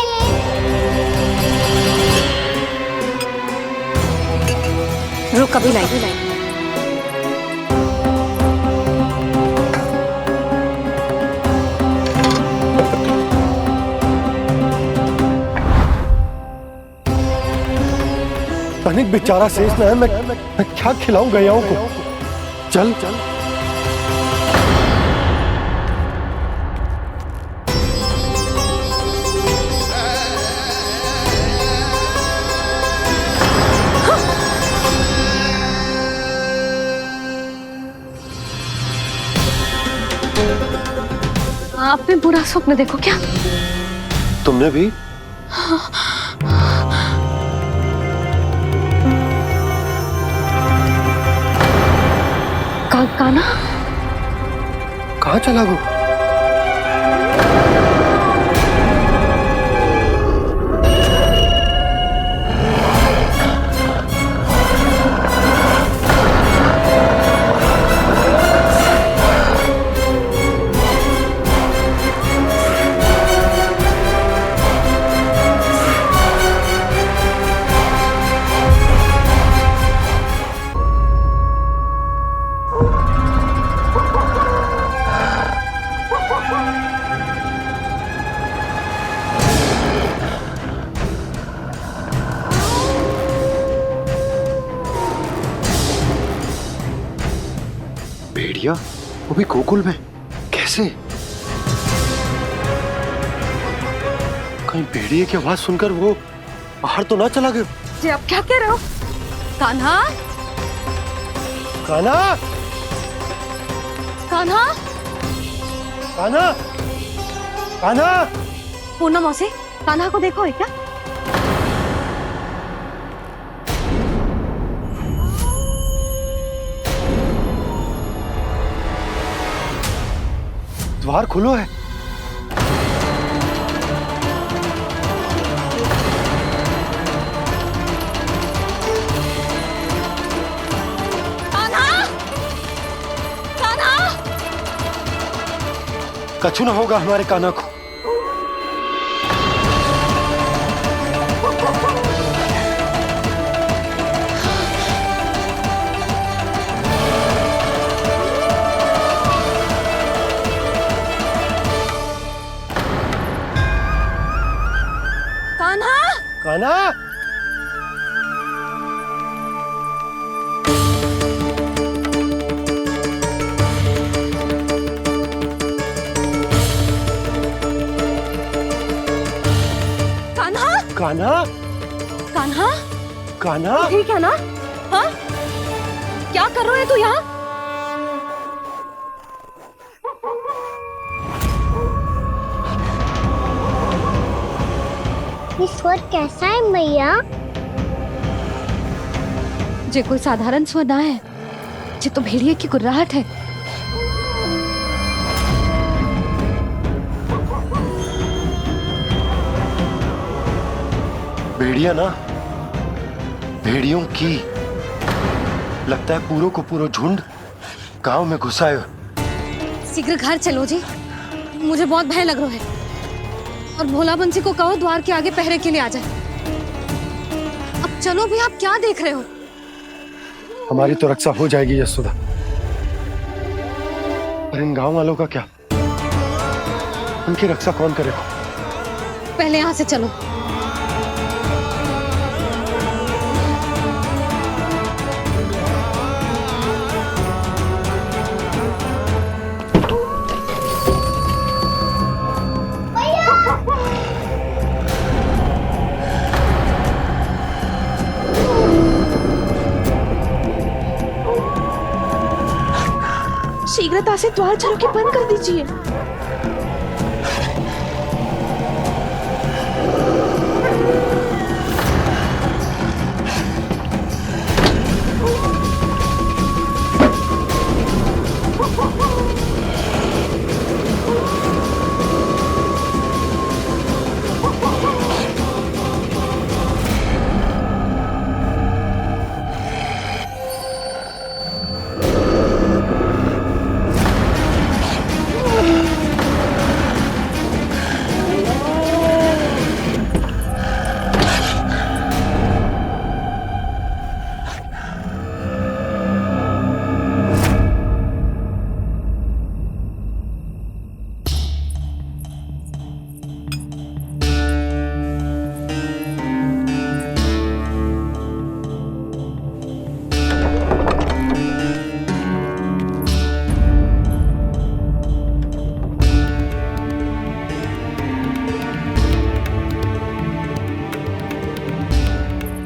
[SPEAKER 1] रुक अभी लाई।
[SPEAKER 3] तनिक बेचारा शेष न है, मैं क्या खिलाऊं गयाओं को। चल चल
[SPEAKER 1] आपने बुरा स्वप्न देखो क्या?
[SPEAKER 3] तुमने भी?
[SPEAKER 1] काना
[SPEAKER 3] कहाँ चला गो? भेड़िया वो भी गोकुल में कैसे? कहीं भेड़िए की आवाज सुनकर वो बाहर तो ना चला गया?
[SPEAKER 1] जी आप क्या कह रहे हो? कान्हा
[SPEAKER 3] कान्हा
[SPEAKER 1] कान्हा
[SPEAKER 3] कान्हा कान्हा
[SPEAKER 1] पूनम मौसी कान्हा को देखो है क्या?
[SPEAKER 3] द्वार खुलो है। कछु न होगा हमारे कान्हा को।
[SPEAKER 9] कान्हा,
[SPEAKER 3] कान्हा, कान्हा,
[SPEAKER 1] कान्हा,
[SPEAKER 3] कान्हा,
[SPEAKER 1] ठीक है ना? हाँ? क्या कर रहे हो तू यहाँ?
[SPEAKER 2] ये स्वर कैसा है मैया?
[SPEAKER 1] जे कोई साधारण स्वर ना है, जे तो भेड़िए की गुर्राहट है।
[SPEAKER 3] भेड़िया ना, भेड़ियों की। लगता है पूरों को पूरा झुंड गांव में घुसा है।
[SPEAKER 1] शीघ्र घर चलो जी, मुझे बहुत भय लग रहा है। और भोला बंसी को कहो द्वार के आगे पहरे के लिए आ जाए। अब चलो भी, आप क्या देख रहे हो?
[SPEAKER 3] हमारी तो रक्षा हो जाएगी यशोदा, पर इन गांव वालों का क्या? उनकी रक्षा कौन करेगा?
[SPEAKER 1] पहले यहाँ से चलो।
[SPEAKER 11] शीघ्रता से द्वार चलो के बंद कर दीजिए।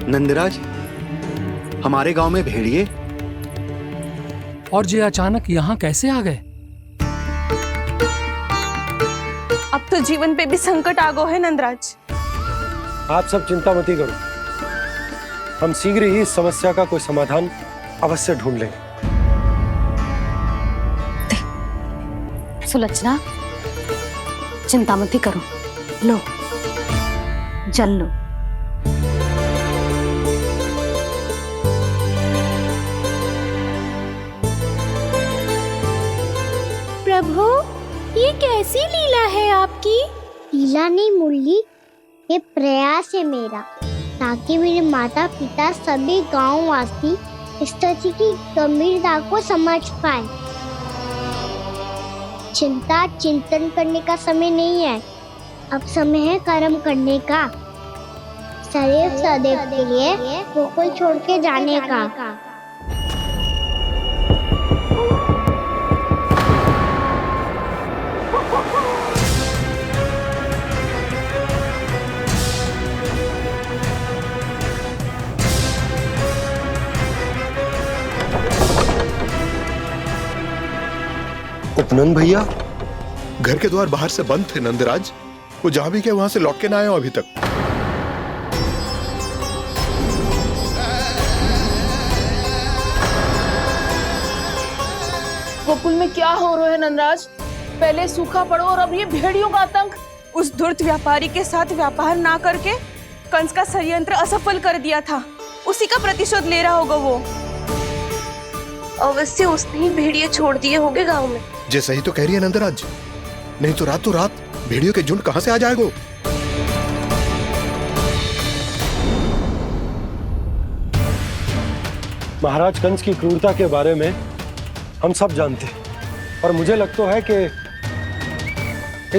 [SPEAKER 14] नंदराज, हमारे गांव में भेड़िए
[SPEAKER 17] और ये अचानक यहाँ कैसे आ गए?
[SPEAKER 9] अब तो जीवन पे भी संकट आ गो है नंदराज।
[SPEAKER 3] आप सब चिंता मत करो, हम शीघ्र ही इस समस्या का कोई समाधान अवश्य ढूंढ लेंगे।
[SPEAKER 1] सुलक्षणा, चिंता मत करो, लो जल लो।
[SPEAKER 16] प्रभु, ये कैसी लीला है आपकी?
[SPEAKER 2] लीला नहीं मुरली, ये प्रयास है मेरा, ताकि मेरे माता पिता सभी गांव वासी स्थिति की गंभीरता को समझ पाए। चिंता चिंतन करने का समय नहीं है, अब समय है कर्म करने का, सदैव सदैव के लिए गोकुल छोड़ के जाने का।
[SPEAKER 3] उपनंद भैया,
[SPEAKER 6] घर के द्वार बाहर से बंद थे नंदराज,
[SPEAKER 18] वो जहां भी गए वहां से लौट के ना आए हो अभी तक।
[SPEAKER 11] गोकुल में क्या हो रहा है नंदराज? पहले सूखा पड़ो और अब ये भेड़ियों का आतंक।
[SPEAKER 9] उस धूर्त व्यापारी के साथ व्यापार ना करके कंस का षड्यंत्र असफल कर दिया था, उसी का प्रतिशोध ले रहा होगा वो।
[SPEAKER 10] अवश्य उसने ही भेड़िए छोड़ दिए होंगे गांव में।
[SPEAKER 18] जे सही तो कह रही है नंदराज, नहीं तो रात भेड़ियों के झुंड कहां से आ जाएगो।
[SPEAKER 3] महाराज कंस की क्रूरता के बारे में हम सब जानते हैं, और मुझे लगता है कि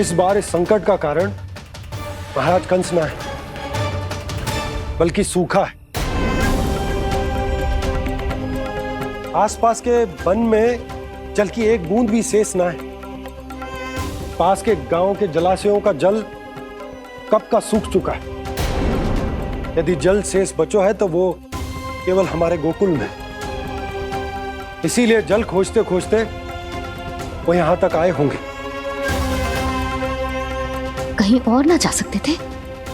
[SPEAKER 3] इस बार इस संकट का कारण महाराज कंस ना है, बल्कि सूखा है। आसपास के वन में जल की एक बूंद भी शेष ना है। पास के गांव के जलाशयों का जल कब का सूख चुका है। यदि जल शेष बचो है तो वो केवल हमारे गोकुल में। इसीलिए जल खोजते खोजते वो यहां तक आए होंगे।
[SPEAKER 1] कहीं और ना जा सकते थे?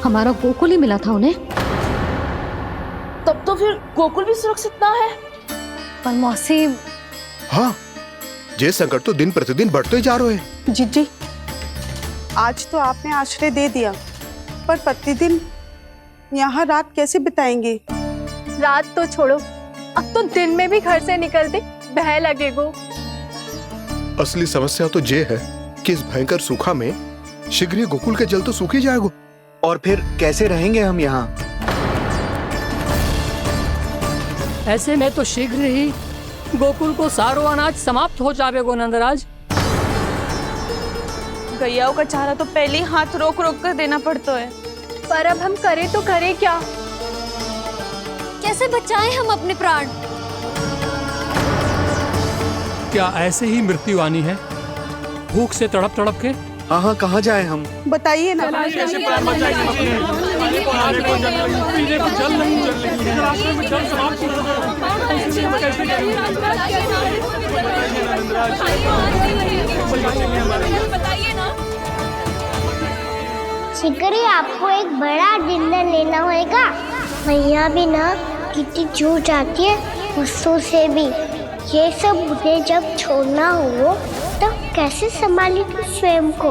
[SPEAKER 1] हमारा गोकुल ही मिला था उन्हें।
[SPEAKER 11] तब तो फिर गोकुल भी सुरक्षित ना है।
[SPEAKER 1] पर मौसी,
[SPEAKER 18] हाँ, ये संकट तो दिन प्रतिदिन बढ़ते ही जा रहे हैं।
[SPEAKER 19] जीजी, आज तो आपने आश्रय दे दिया, पर प्रतिदिन यहाँ रात कैसे बिताएंगे?
[SPEAKER 7] रात तो छोड़ो, अब तो दिन में भी घर से निकलते भय लगेगो।
[SPEAKER 18] असली समस्या तो ये है कि इस भयंकर सूखा में शीघ्र ही गोकुल के जल तो सूख ही जाएगा।
[SPEAKER 14] और फिर कैसे रहेंगे हम यहाँ?
[SPEAKER 17] ऐसे में तो शीघ्र ही गोकुल को सारो अनाज समाप्त हो जाएगो नंदराज।
[SPEAKER 9] गैयाओं का चारा तो पहले ही हाथ रोक रोक कर देना पड़ता है।
[SPEAKER 7] पर अब हम करें तो करें क्या?
[SPEAKER 1] कैसे बचाएं हम अपने प्राण?
[SPEAKER 17] क्या ऐसे ही मृत्यु आनी है, भूख से तड़प तड़प के?
[SPEAKER 14] हाँ, कहाँ जाए हम?
[SPEAKER 19] बताइए ना।
[SPEAKER 2] शीघ्र ही आपको एक बड़ा डिनर लेना होगा। मैया भी ना कितनी चूक जाती है गुस्सों से भी। ये सब उन्हें जब छोड़ना हो तो कैसे संभालेगी स्वयं को?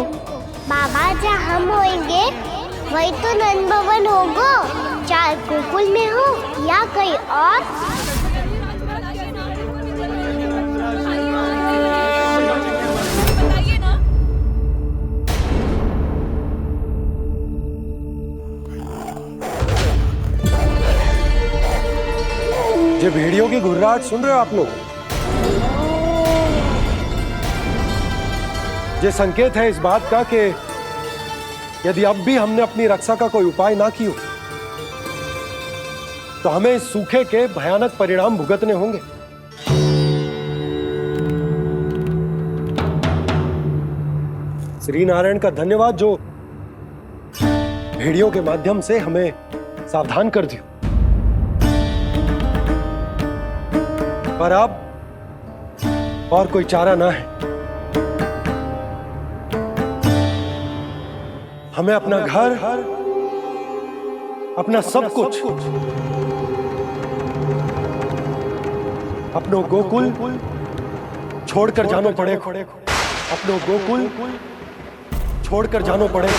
[SPEAKER 2] बाबा जहाँ हम होंगे वही तो नंद भवन होगा, चाहे गोकुल में हो या कहीं और।
[SPEAKER 3] ये भेड़ियों की घुर्राहट सुन रहे हो आप लोग? ये संकेत है इस बात का कि यदि अब भी हमने अपनी रक्षा का कोई उपाय ना किया तो हमें इस सूखे के भयानक परिणाम भुगतने होंगे। श्री नारायण का धन्यवाद जो भेड़ियों के माध्यम से हमें सावधान कर दिया। पर अब और कोई चारा ना है। हमें अपना घर, अपना सब कुछ, अपनो गोकुल छोड़कर जानो पड़े। अपनो गोकुल छोड़कर जानो पड़े।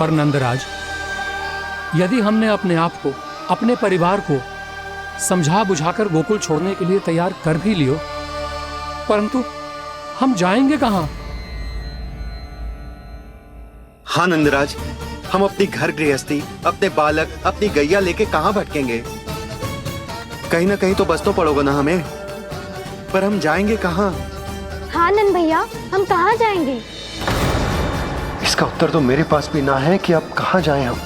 [SPEAKER 17] पर नंदराज, यदि हमने अपने आप को, अपने परिवार को समझा बुझाकर गोकुल छोड़ने के लिए तैयार कर भी लियो, परंतु हम जाएंगे कहां?
[SPEAKER 14] हाँ नंदराज, हम अपनी घर गृहस्थी, अपने बालक, अपनी गैया लेके कहां भटकेंगे? कहीं ना कहीं तो बस तो पड़ोगे ना हमें, पर हम जाएंगे कहां?
[SPEAKER 7] हाँ नंद भैया, हम कहाँ जाएंगे?
[SPEAKER 3] इसका उत्तर तो मेरे पास भी ना है कि अब कहां जाएं हम,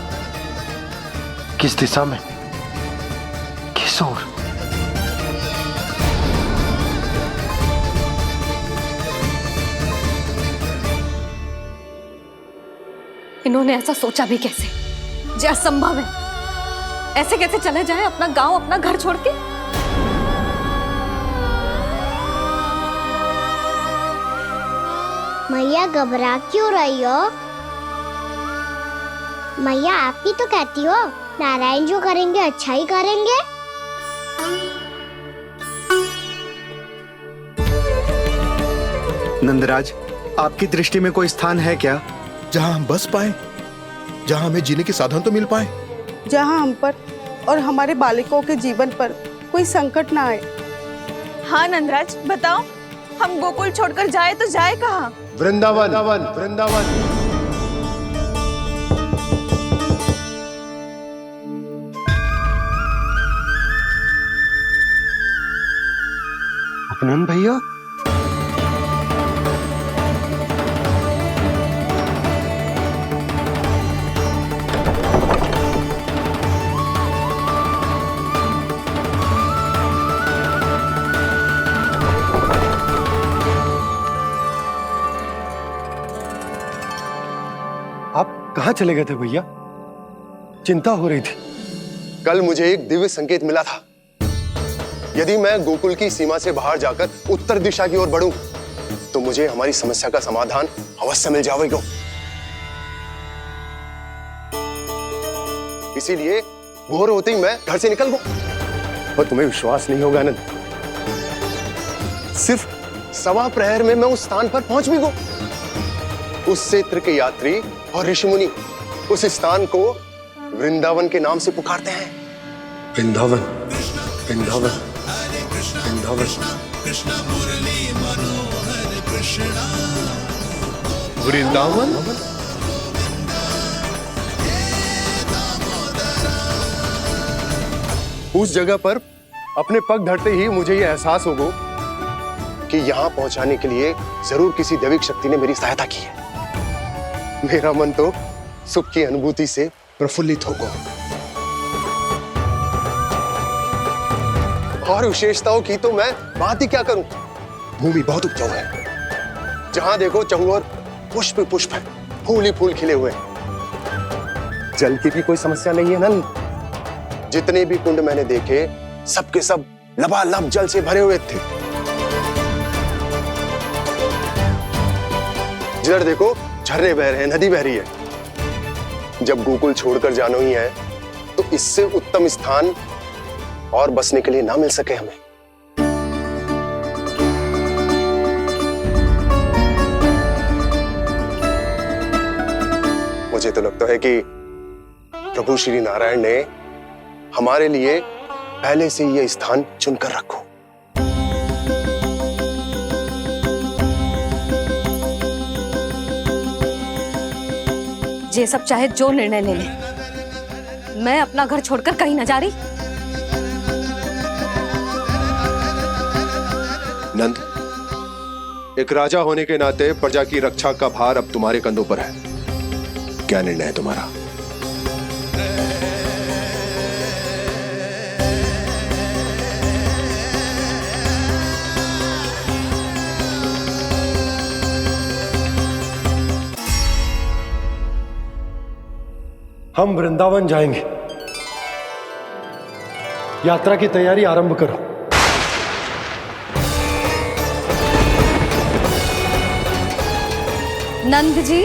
[SPEAKER 3] किस दिशा में, किस ओर।
[SPEAKER 1] इन्होंने ऐसा सोचा भी कैसे? जो असंभव है। ऐसे कैसे चले जाएं अपना गांव, अपना घर छोड़ के?
[SPEAKER 2] मैया घबरा क्यों रही हो? मैया आप ही तो कहती हो नारायण जो करेंगे अच्छा ही करेंगे।
[SPEAKER 14] नंदराज, आपकी दृष्टि में कोई स्थान है क्या
[SPEAKER 18] जहां हम बस पाए, जहां हमें जीने के साधन तो मिल पाए,
[SPEAKER 19] जहाँ हम पर और हमारे बालकों के जीवन पर कोई संकट ना आए।
[SPEAKER 9] हाँ नंदराज, बताओ हम गोकुल छोड़कर जाए तो जाए कहाँ?
[SPEAKER 3] वृंदावन, वृंदावन। उपनंद भैया, कहाँ चले गए थे भैया? चिंता हो रही थी।
[SPEAKER 6] कल मुझे एक दिव्य संकेत मिला था। यदि मैं गोकुल की सीमा से बाहर जाकर उत्तर दिशा की ओर बढ़ूं, तो मुझे हमारी समस्या का समाधान अवश्य मिल जाएगा। इसीलिए भोर होते ही मैं घर से निकल गया। और तुम्हें विश्वास नहीं होगा आनंद, सिर्फ सवा प्रहर में मैं उस स्थान पर पहुंच भी गया। उस क्षेत्र के यात्री और ऋषि मुनि उस स्थान को वृंदावन के नाम से पुकारते हैं।
[SPEAKER 3] वृंदावन, वृंदावन, वृंदावन।
[SPEAKER 18] वृंदावन।
[SPEAKER 6] उस जगह पर अपने पग धरते ही मुझे यह एहसास होगा कि यहां पहुंचाने के लिए जरूर किसी दैविक शक्ति ने मेरी सहायता की है। मेरा मन तो सुख की अनुभूति से प्रफुल्लित होगा। और विशेषताओं की तो मैं बात ही क्या करूं। भूमि बहुत उपजाऊ है, जहां देखो चहुओर पुष्प पुष्प है, फूल ही फूल खिले हुए हैं। जल की भी कोई समस्या नहीं है नंद। जितने भी कुंड मैंने देखे सबके सब लबालब जल से भरे हुए थे। जिधर देखो झरने बह रहे हैं, नदी बह रही है। जब गोकुल छोड़कर जाना ही है तो इससे उत्तम स्थान और बसने के लिए ना मिल सके हमें। मुझे तो लगता है कि प्रभु श्री नारायण ने हमारे लिए पहले से यह स्थान चुनकर रखो।
[SPEAKER 1] ये सब चाहे जो निर्णय ले ले, मैं अपना घर छोड़कर कहीं न जा रही।
[SPEAKER 6] नंद, एक राजा होने के नाते प्रजा की रक्षा का भार अब तुम्हारे कंधों पर है। क्या निर्णय है तुम्हारा?
[SPEAKER 3] हम वृंदावन जाएंगे। यात्रा की तैयारी आरंभ करो।
[SPEAKER 1] नंद जी,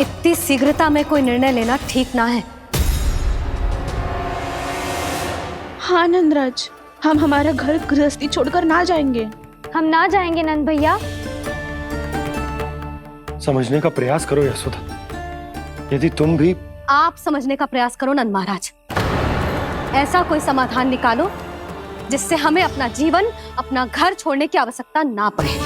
[SPEAKER 1] इतनी शीघ्रता में कोई निर्णय लेना ठीक ना है।
[SPEAKER 11] हाँ नंदराज, हम हमारा घर गृहस्थी छोड़कर ना जाएंगे।
[SPEAKER 7] हम ना जाएंगे नंद भैया।
[SPEAKER 3] समझने का प्रयास करो यशोदा। यदि तुम भी
[SPEAKER 1] आप समझने का प्रयास करो नंद महाराज। ऐसा कोई समाधान निकालो जिससे हमें अपना जीवन, अपना घर छोड़ने की आवश्यकता ना पड़े।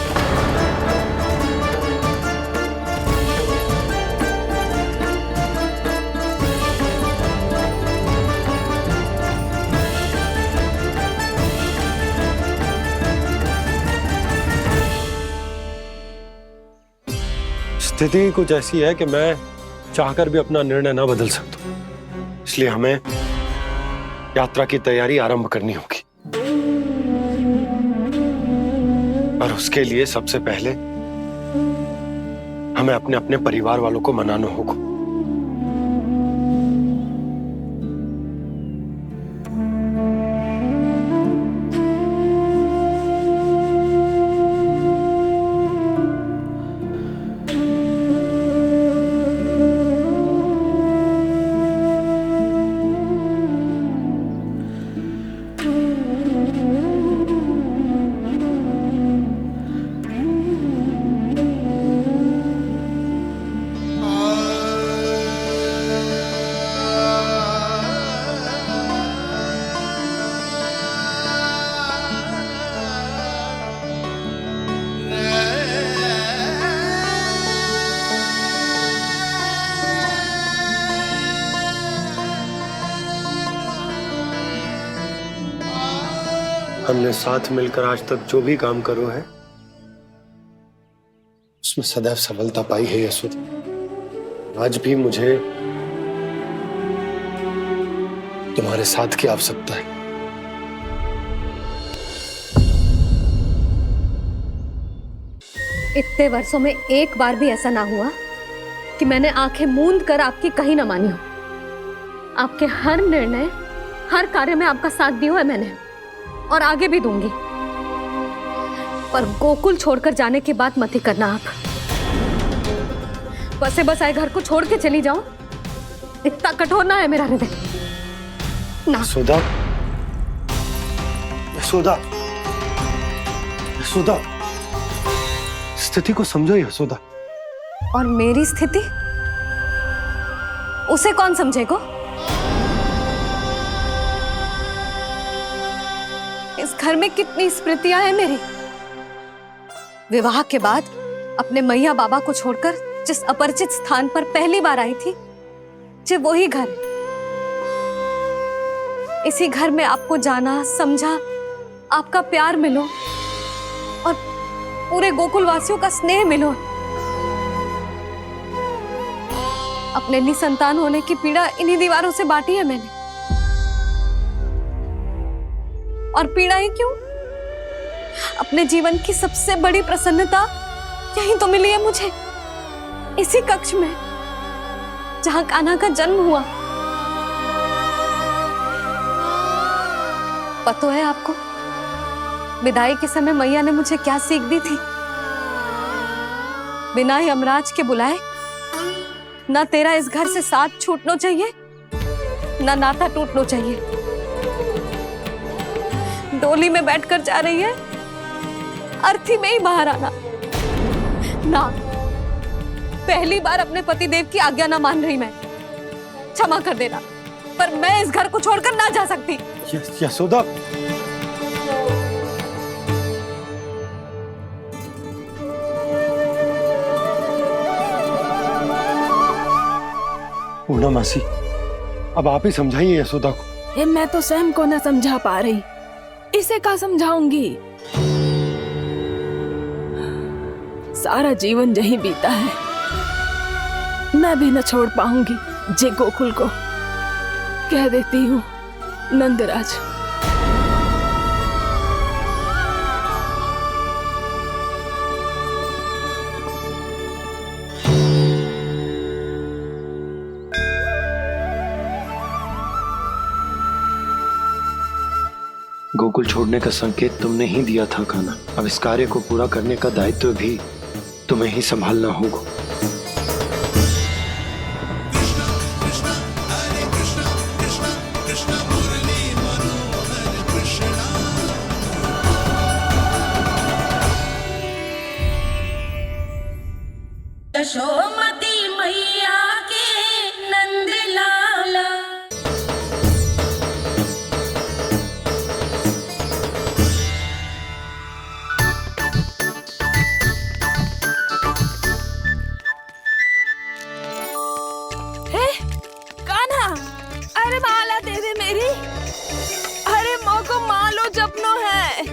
[SPEAKER 3] स्थिति कुछ ऐसी है कि मैं चाहकर भी अपना निर्णय ना बदल सकता, इसलिए हमें यात्रा की तैयारी आरंभ करनी होगी। और उसके लिए सबसे पहले हमें अपने अपने परिवार वालों को मनाना होगा। हमने साथ मिलकर आज तक जो भी काम करो है उसमें सदैव सफलता पाई है यशोदा। आज भी मुझे तुम्हारे साथ की आवश्यकता है।
[SPEAKER 1] इतने वर्षों में एक बार भी ऐसा ना हुआ कि मैंने आंखें मूंद कर आपकी कहीं ना मानी हो। आपके हर निर्णय, हर कार्य में आपका साथ दिया है मैंने, और आगे भी दूंगी। पर गोकुल छोड़कर जाने की बात मत ही करना आप। बसे बसाए घर को छोड़ के चली जाओ, इतना कठोर ना है मेरा हृदय ना।
[SPEAKER 3] यशोदा, यशोदा, यशोदा, स्थिति को समझो यशोदा।
[SPEAKER 1] और मेरी स्थिति उसे कौन समझेगा? इस घर में कितनी स्मृतियां हैं मेरी। विवाह के बाद अपने मैया बाबा को छोड़कर जिस अपरिचित स्थान पर पहली बार आई थी, जो वही घर। इसी घर में आपको जाना, समझा, आपका प्यार मिलो और पूरे गोकुल वासियों का स्नेह मिलो। अपने निसंतान होने की पीड़ा इन्हीं दीवारों से बांटी है मैंने। और पीड़ा ही क्यों? अपने जीवन की सबसे बड़ी प्रसन्नता यही तो मिली है मुझे, इसी कक्ष में जहां कान्हा का जन्म हुआ। पता है आपको विदाई के समय मैया ने मुझे क्या सीख दी थी? बिना यमराज के बुलाए ना तेरा इस घर से साथ छूटना चाहिए, ना नाता टूटना चाहिए। डोली में बैठकर जा रही है, अर्थी में ही बाहर आना ना। पहली बार अपने पति देव की आज्ञा ना मान रही मैं, क्षमा कर देना, पर मैं इस घर को छोड़कर ना जा सकती।
[SPEAKER 3] यशोदा, पूर्णा मासी, अब आप ही समझाइए यशोदा को।
[SPEAKER 4] मैं तो स्वयं को न समझा पा रही, इसे क्या समझाऊंगी? सारा जीवन यही बीता है, मैं भी न छोड़ पाऊंगी। जे गोकुल को कह देती हूँ नंदराज।
[SPEAKER 3] गोकुल छोड़ने का संकेत तुमने ही दिया था कान्हा। अब इस कार्य को पूरा करने का दायित्व भी तुम्हें ही संभालना होगा।
[SPEAKER 8] कृष्ण कृष्ण कृष्ण मुरली मनोहर कृष्णा
[SPEAKER 20] यशोमती मैया के नंद लाला।
[SPEAKER 4] हे कान्हा, अरे माला दे दे मेरी। अरे माँ को मालो जपनो है।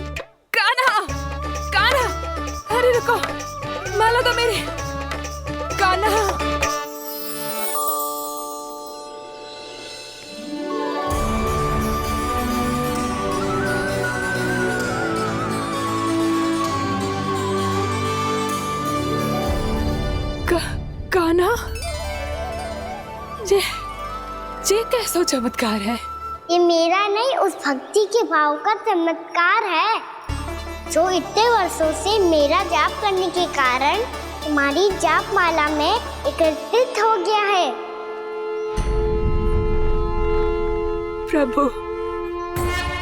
[SPEAKER 4] कान्हा कान्हा, अरे रुको, माला तो मेरी। कान्हा कान्हा, जे कैसो चमत्कार है।
[SPEAKER 2] ये मेरा नहीं, उस भक्ति के भाव का चमत्कार है जो इतने वर्षों से मेरा जाप करने के कारण तुम्हारी जाप माला में एकत्रित हो गया है।
[SPEAKER 4] प्रभु,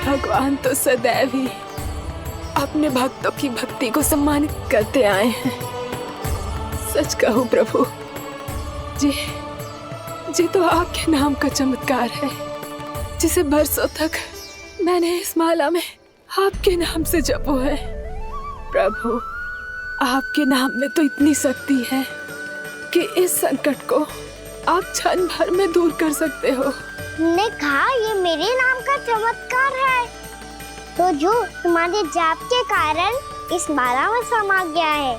[SPEAKER 4] भगवान तो सदैव ही अपने भक्तों की भक्ति को सम्मानित करते आए हैं। सच कहूं प्रभु, जी तो आपके नाम का चमत्कार है, जिसे बरसों तक मैंने इस माला में आपके नाम से जपो है। प्रभु, आपके नाम में तो इतनी शक्ति है कि इस संकट को आप क्षण भर में दूर कर सकते हो।
[SPEAKER 2] तुमने कहा ये मेरे नाम का चमत्कार है, तो जो तुम्हारे जाप के कारण इस माला में समा गया है,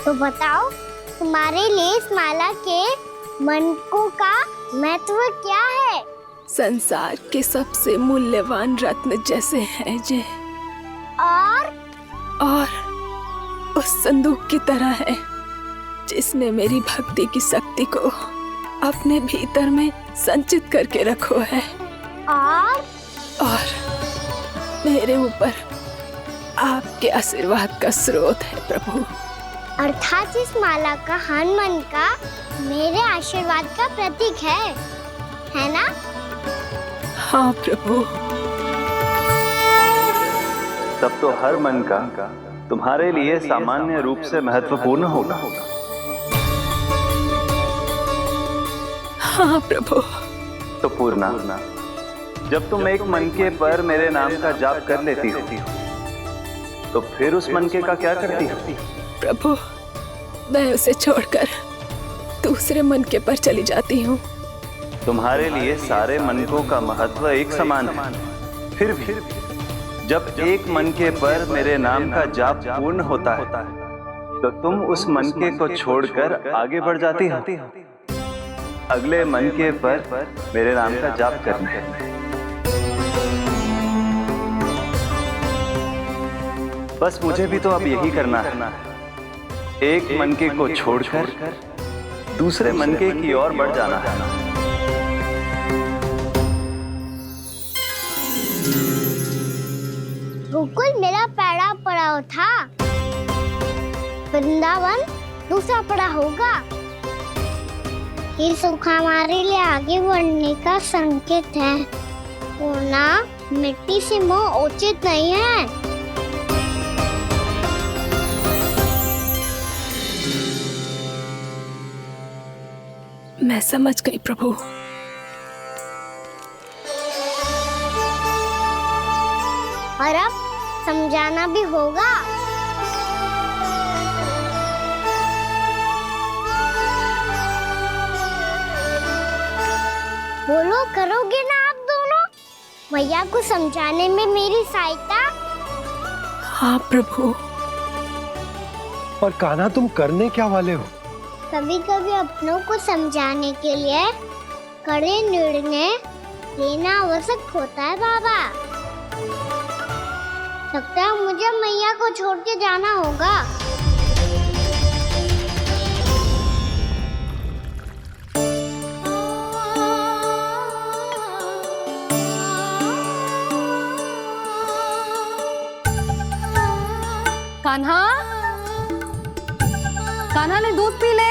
[SPEAKER 2] तो बताओ तुम्हारे लिए इस माला के मनकों का महत्व क्या है?
[SPEAKER 4] संसार के सबसे मूल्यवान रत्न जैसे हैं जे, और उस संदूक की तरह है जिसने मेरी भक्ति की शक्ति को अपने भीतर में संचित करके रखो है। और मेरे ऊपर आपके आशीर्वाद का स्रोत है प्रभु।
[SPEAKER 2] अर्थात इस माला का हनुमान का मेरे आशीर्वाद का प्रतीक है ना?
[SPEAKER 4] हाँ प्रभु।
[SPEAKER 21] तब तो हर मन का तुम्हारे लिए सामान्य रूप से महत्वपूर्ण होगा।
[SPEAKER 4] हाँ प्रभु।
[SPEAKER 21] तो पूर्णा, जब तुम एक मनके पर मेरे नाम का जाप कर लेती हो, तो फिर उस मनके का क्या करती हो?
[SPEAKER 4] प्रभु, मैं उसे छोड़कर दूसरे मनके पर चली जाती हूँ।
[SPEAKER 21] तुम्हारे लिए सारे मनकों का महत्व एक समान है। फिर भी जब एक मनके पर मेरे नाम का जाप पूर्ण होता है, तो तुम उस मनके को छोड़कर आगे बढ़ जाती हो अगले मनके पर मेरे नाम का जाप करने। बस मुझे भी तो अब यही करना है, एक मनके को छोड़कर दूसरे मनके की ओर बढ़ जाना है।
[SPEAKER 2] गोकुल मेरा पहला पड़ाव था, वृंदावन दूसरा पड़ाव होगा। ये सुख हमारे लिए आगे बढ़ने का संकेत है, वरना मिट्टी से मोह उचित नहीं है।
[SPEAKER 4] मैं समझ गई प्रभु।
[SPEAKER 2] और अब समझाना भी होगा। बोलो, करोगे ना आप दोनों? मैया को समझाने में मेरी सहायता?
[SPEAKER 4] हाँ प्रभु।
[SPEAKER 3] और कान्हा, तुम करने क्या वाले हो?
[SPEAKER 2] कभी कभी अपनों को समझाने के लिए कड़े निर्णय लेना आवश्यक होता है बाबा। लगता है मुझे मैया को छोड़ के जाना होगा।
[SPEAKER 1] कान्हा, कान्हा ने दूध पी ले।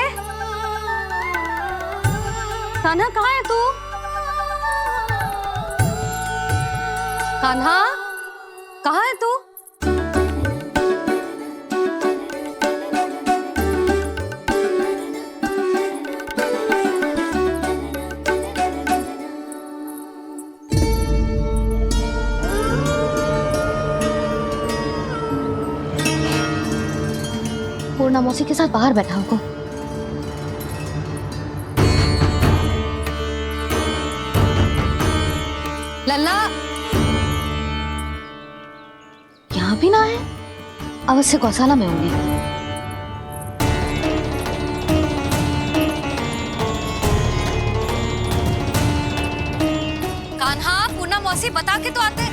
[SPEAKER 1] कान्हा कहाँ है तू? कान्हा, कहाँ है तू? पूर्णा मौसी के साथ बाहर बैठा होगा। लल्ला यहाँ भी ना है, अवश्य गौशाला में होंगे। कान्हा, पूर्णा मौसी बता के तो आते।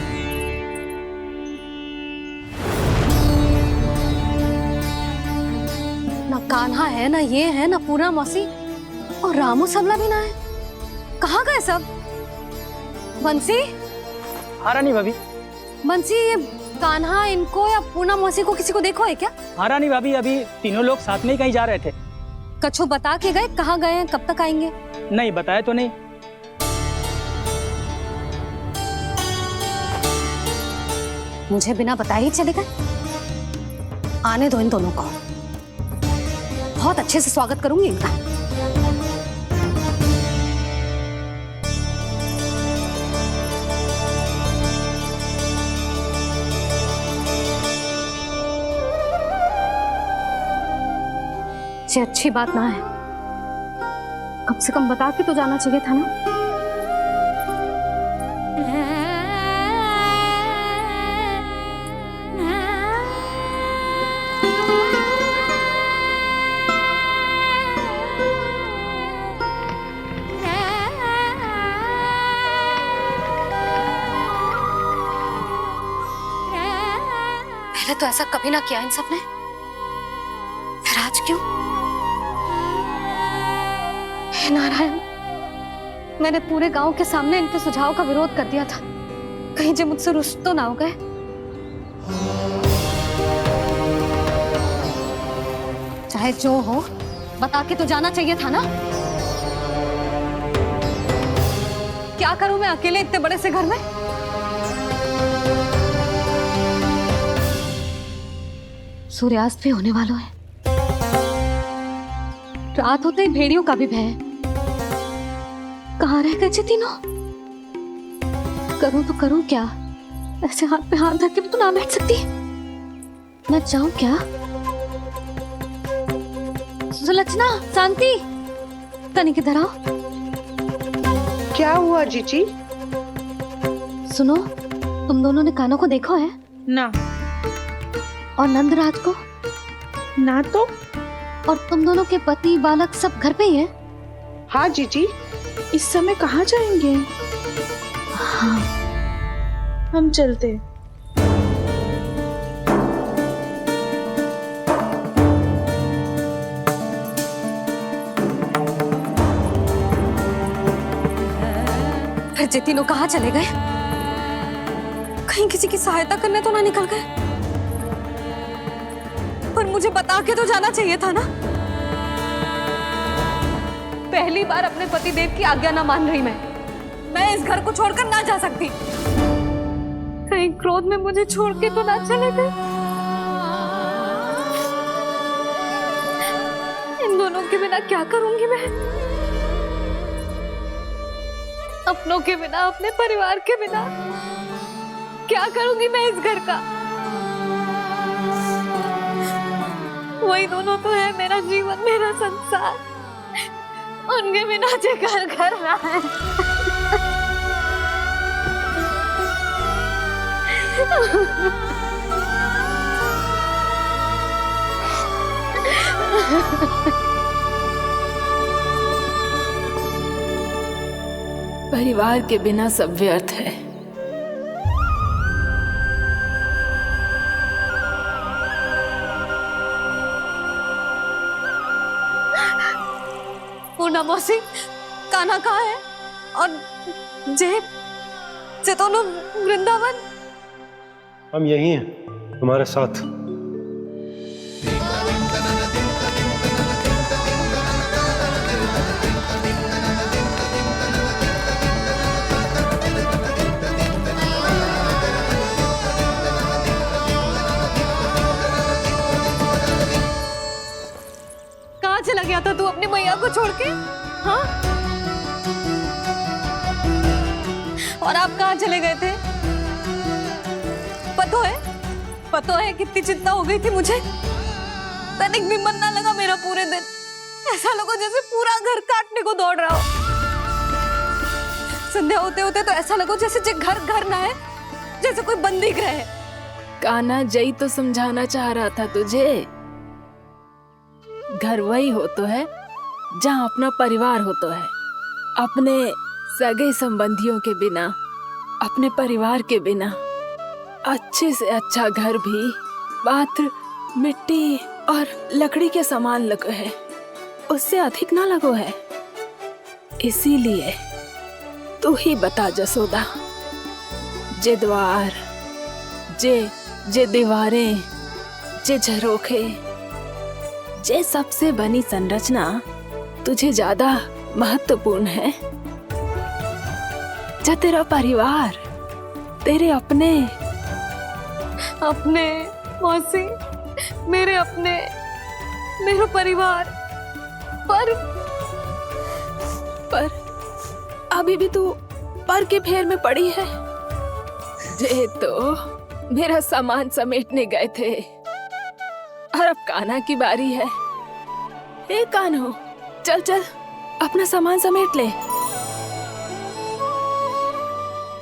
[SPEAKER 1] ना कान्हा है, ना ये है, ना पूर्णा मौसी, और रामू सबला भी ना है। कहाँ गए सब? बंसी?
[SPEAKER 13] हाँ रानी भाभी।
[SPEAKER 1] बंसी, ये कान्हा इनको या पूर्णा मौसी को किसी को देखो है क्या?
[SPEAKER 13] हाँ रानी भाभी, अभी तीनों लोग साथ में ही कहीं जा रहे थे।
[SPEAKER 1] कछु बता के गए कहाँ गए हैं, कब तक आएंगे?
[SPEAKER 13] नहीं बताया तो नहीं।
[SPEAKER 1] मुझे बिना बताए ही चले गए? आने दो इन दोनों को, बहुत अच्छे से स्वागत करूंगी इनका। ये अच्छी बात ना है, कम से कम बता के तो जाना चाहिए था ना। पहले तो ऐसा कभी ना किया इन सब ने, फिर आज क्यों? हे नारायण, मैंने पूरे गांव के सामने इनके सुझाव का विरोध कर दिया था, कहीं जो मुझसे रुष्ट तो ना हो गए। चाहे जो हो, बता के तो जाना चाहिए था ना। क्या करूं मैं अकेले इतने बड़े से घर में? सूर्यास्त भी होने वाला है, रात होते ही भेड़ियों का भी भय है। कहाँ रह गए तीनों? करूं तो करूं क्या? ऐसे हाथ पे हाथ रख के भी तो ना बैठ सकती। मैं जाऊं क्या? सुलक्षणा, शांति, तनी किधर आओ।
[SPEAKER 19] क्या हुआ जीजी?
[SPEAKER 1] सुनो, तुम दोनों ने कान्हा को देखा है?
[SPEAKER 11] ना।
[SPEAKER 1] और नंदराज को?
[SPEAKER 11] ना तो।
[SPEAKER 1] और तुम दोनों के पति बालक सब घर पे ही हैं?
[SPEAKER 19] हाँ जीजी।
[SPEAKER 11] इस समय कहाँ जाएंगे?
[SPEAKER 1] हाँ।
[SPEAKER 11] हम चलते।
[SPEAKER 1] फिर ये तीनों कहाँ चले गए? कहीं किसी की सहायता करने तो ना निकल गए? पर मुझे बता के तो जाना चाहिए था ना। पहली बार अपने पतिदेव की आज्ञा ना मान रही मैं इस घर को छोड़कर ना जा सकती। कहीं क्रोध में मुझे छोड़ के तो ना चले गए। इन दोनों के बिना क्या करूंगी मैं? अपनों के बिना, अपने परिवार के बिना क्या करूंगी मैं इस घर का? वही दोनों तो है मेरा जीवन, मेरा संसार। उनके बिना जे घर घर रहा है।
[SPEAKER 4] परिवार के बिना सब व्यर्थ है।
[SPEAKER 1] पूर्णा मौसी, कान्हा कहाँ है? और जे दोनों वृंदावन?
[SPEAKER 3] हम यही हैं, तुम्हारे साथ।
[SPEAKER 1] कहाँ चला गया था तू अपनी मैया को छोड़ के? हाँ? और आप कहाँ चले गए थे? पता है कितनी चिंता हो गई थी मुझे। तनिक भी मन ना लगा मेरा पूरे दिन। ऐसा लगा जैसे पूरा घर काटने को दौड़ रहा हो। संध्या होते होते तो ऐसा लगा जैसे जे घर घर ना है, जैसे कोई बंदी गृह है।
[SPEAKER 4] कान्हा जय तो समझाना चाह रहा था तुझे। घर वही हो तो है जहाँ अपना परिवार हो तो है। अपने सगे संबंधियों के बिना, अपने परिवार के बिना अच्छे से अच्छा घर भी पात्र मिट्टी और लकड़ी के समान लगो है, उससे अधिक ना लगो है। इसीलिए तू ही बता जसोदा, जे द्वार, जे दीवारें, जे झरोखे, जे सबसे बनी संरचना तुझे ज्यादा महत्वपूर्ण है? जा तेरा परिवार, तेरे अपने
[SPEAKER 1] मौसी, मेरे अपने, मेरा परिवार। पर
[SPEAKER 4] अभी भी तू पर के फेर में पड़ी है। जे तो मेरा सामान समेटने गए थे और अब कान्हा की बारी है। ए कान्हो, चल चल अपना सामान समेट ले।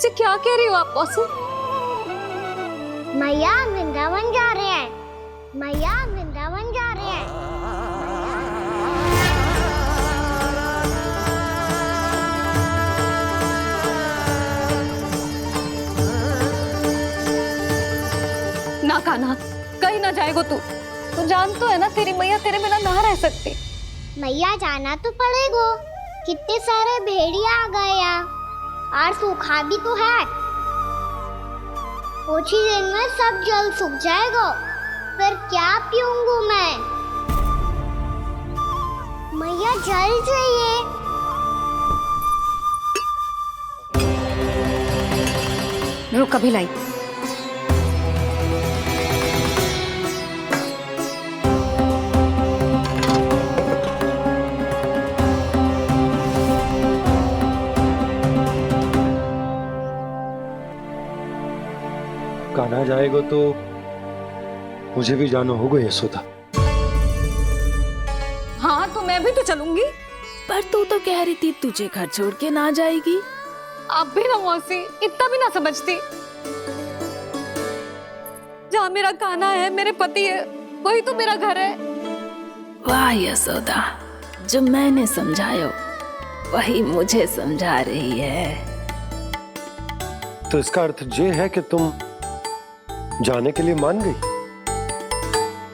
[SPEAKER 1] जी क्या कह रही हो आप मौसी?
[SPEAKER 2] मैया वृंदावन जा रहे हैं, मैया वृंदावन जा रहे हैं।
[SPEAKER 1] ना कान्हा, कहीं ना जाएगो तू। तू जान तो है ना तेरी मैया तेरे बिना ना रह सकती।
[SPEAKER 2] मैया जाना तो पड़ेगा, कितने सारे भेड़िया आ गए यहाँ, और सूखा भी तो है। कुछ ही दिन में सब जल सूख जाएगा, फिर क्या पीऊंगा मैं? मैया जल चाहिए।
[SPEAKER 1] रुक कभी लाई।
[SPEAKER 3] कान्हा जाएगा तो मुझे भी जाना होगा यशोदा।
[SPEAKER 1] हाँ तो मैं भी तो चलूंगी।
[SPEAKER 4] पर तू तो कह रही थी तुझे घर छोड़ के ना जाएगी।
[SPEAKER 1] आप भी ना मौसी, इतना भी ना समझती। जहाँ मेरा कान्हा है, मेरे पति है, वही तो मेरा घर है।
[SPEAKER 4] वाह यशोदा, जो मैंने समझाया वही मुझे समझा रही है।
[SPEAKER 3] तो इसका अर्थ ये है कि तुम जाने के लिए मान गई?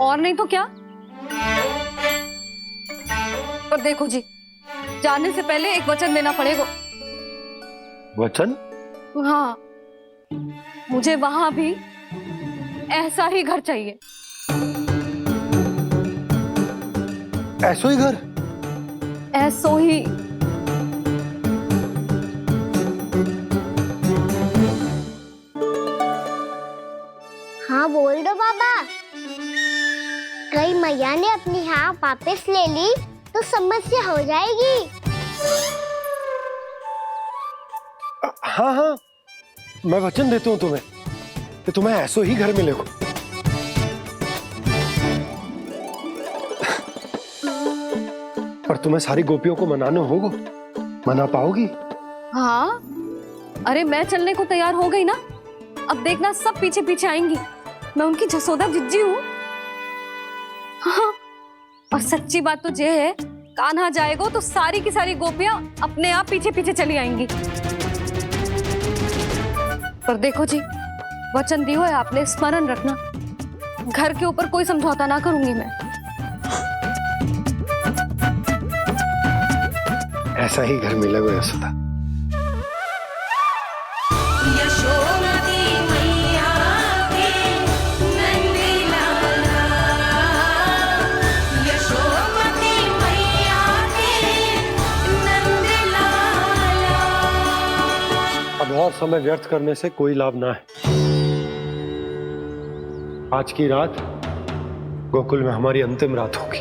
[SPEAKER 1] और नहीं तो क्या। पर देखो जी, जाने से पहले एक वचन देना पड़ेगा।
[SPEAKER 3] वचन?
[SPEAKER 1] हाँ, मुझे वहां भी ऐसा ही घर चाहिए।
[SPEAKER 3] ऐसो ही घर?
[SPEAKER 1] ऐसो ही।
[SPEAKER 2] हाँ बोल दो बाबा। कहीं मैया ने अपनी हाँ वापस ले ली तो समस्या हो जाएगी।
[SPEAKER 3] हाँ हाँ, मैं वचन देता हूँ तुम्हें कि तुम्हें ऐसो ही घर मिलेगा। पर तुम्हें सारी गोपियों को मनाना होगा। मना पाओगी?
[SPEAKER 1] हाँ, अरे मैं चलने को तैयार हो गई ना। अब देखना सब पीछे पीछे आएंगी। मैं उनकी जसोदा जिज्जी हूँ। हाँ, और सच्ची बात तो ये है, कान्हा जाएगा तो सारी की सारी गोपियां अपने आप पीछे पीछे चली आएंगी। पर देखो जी, वचन दिया है आपने, स्मरण रखना। घर के ऊपर कोई समझौता ना करूंगी मैं।
[SPEAKER 3] ऐसा ही घर मिलेगा यशोदा।
[SPEAKER 20] यशोमती मैया के नंदी लाला, यशोमती मैया के नंदी लाला।
[SPEAKER 3] अब और समय व्यर्थ करने से कोई लाभ ना है। आज की रात गोकुल में हमारी अंतिम रात होगी।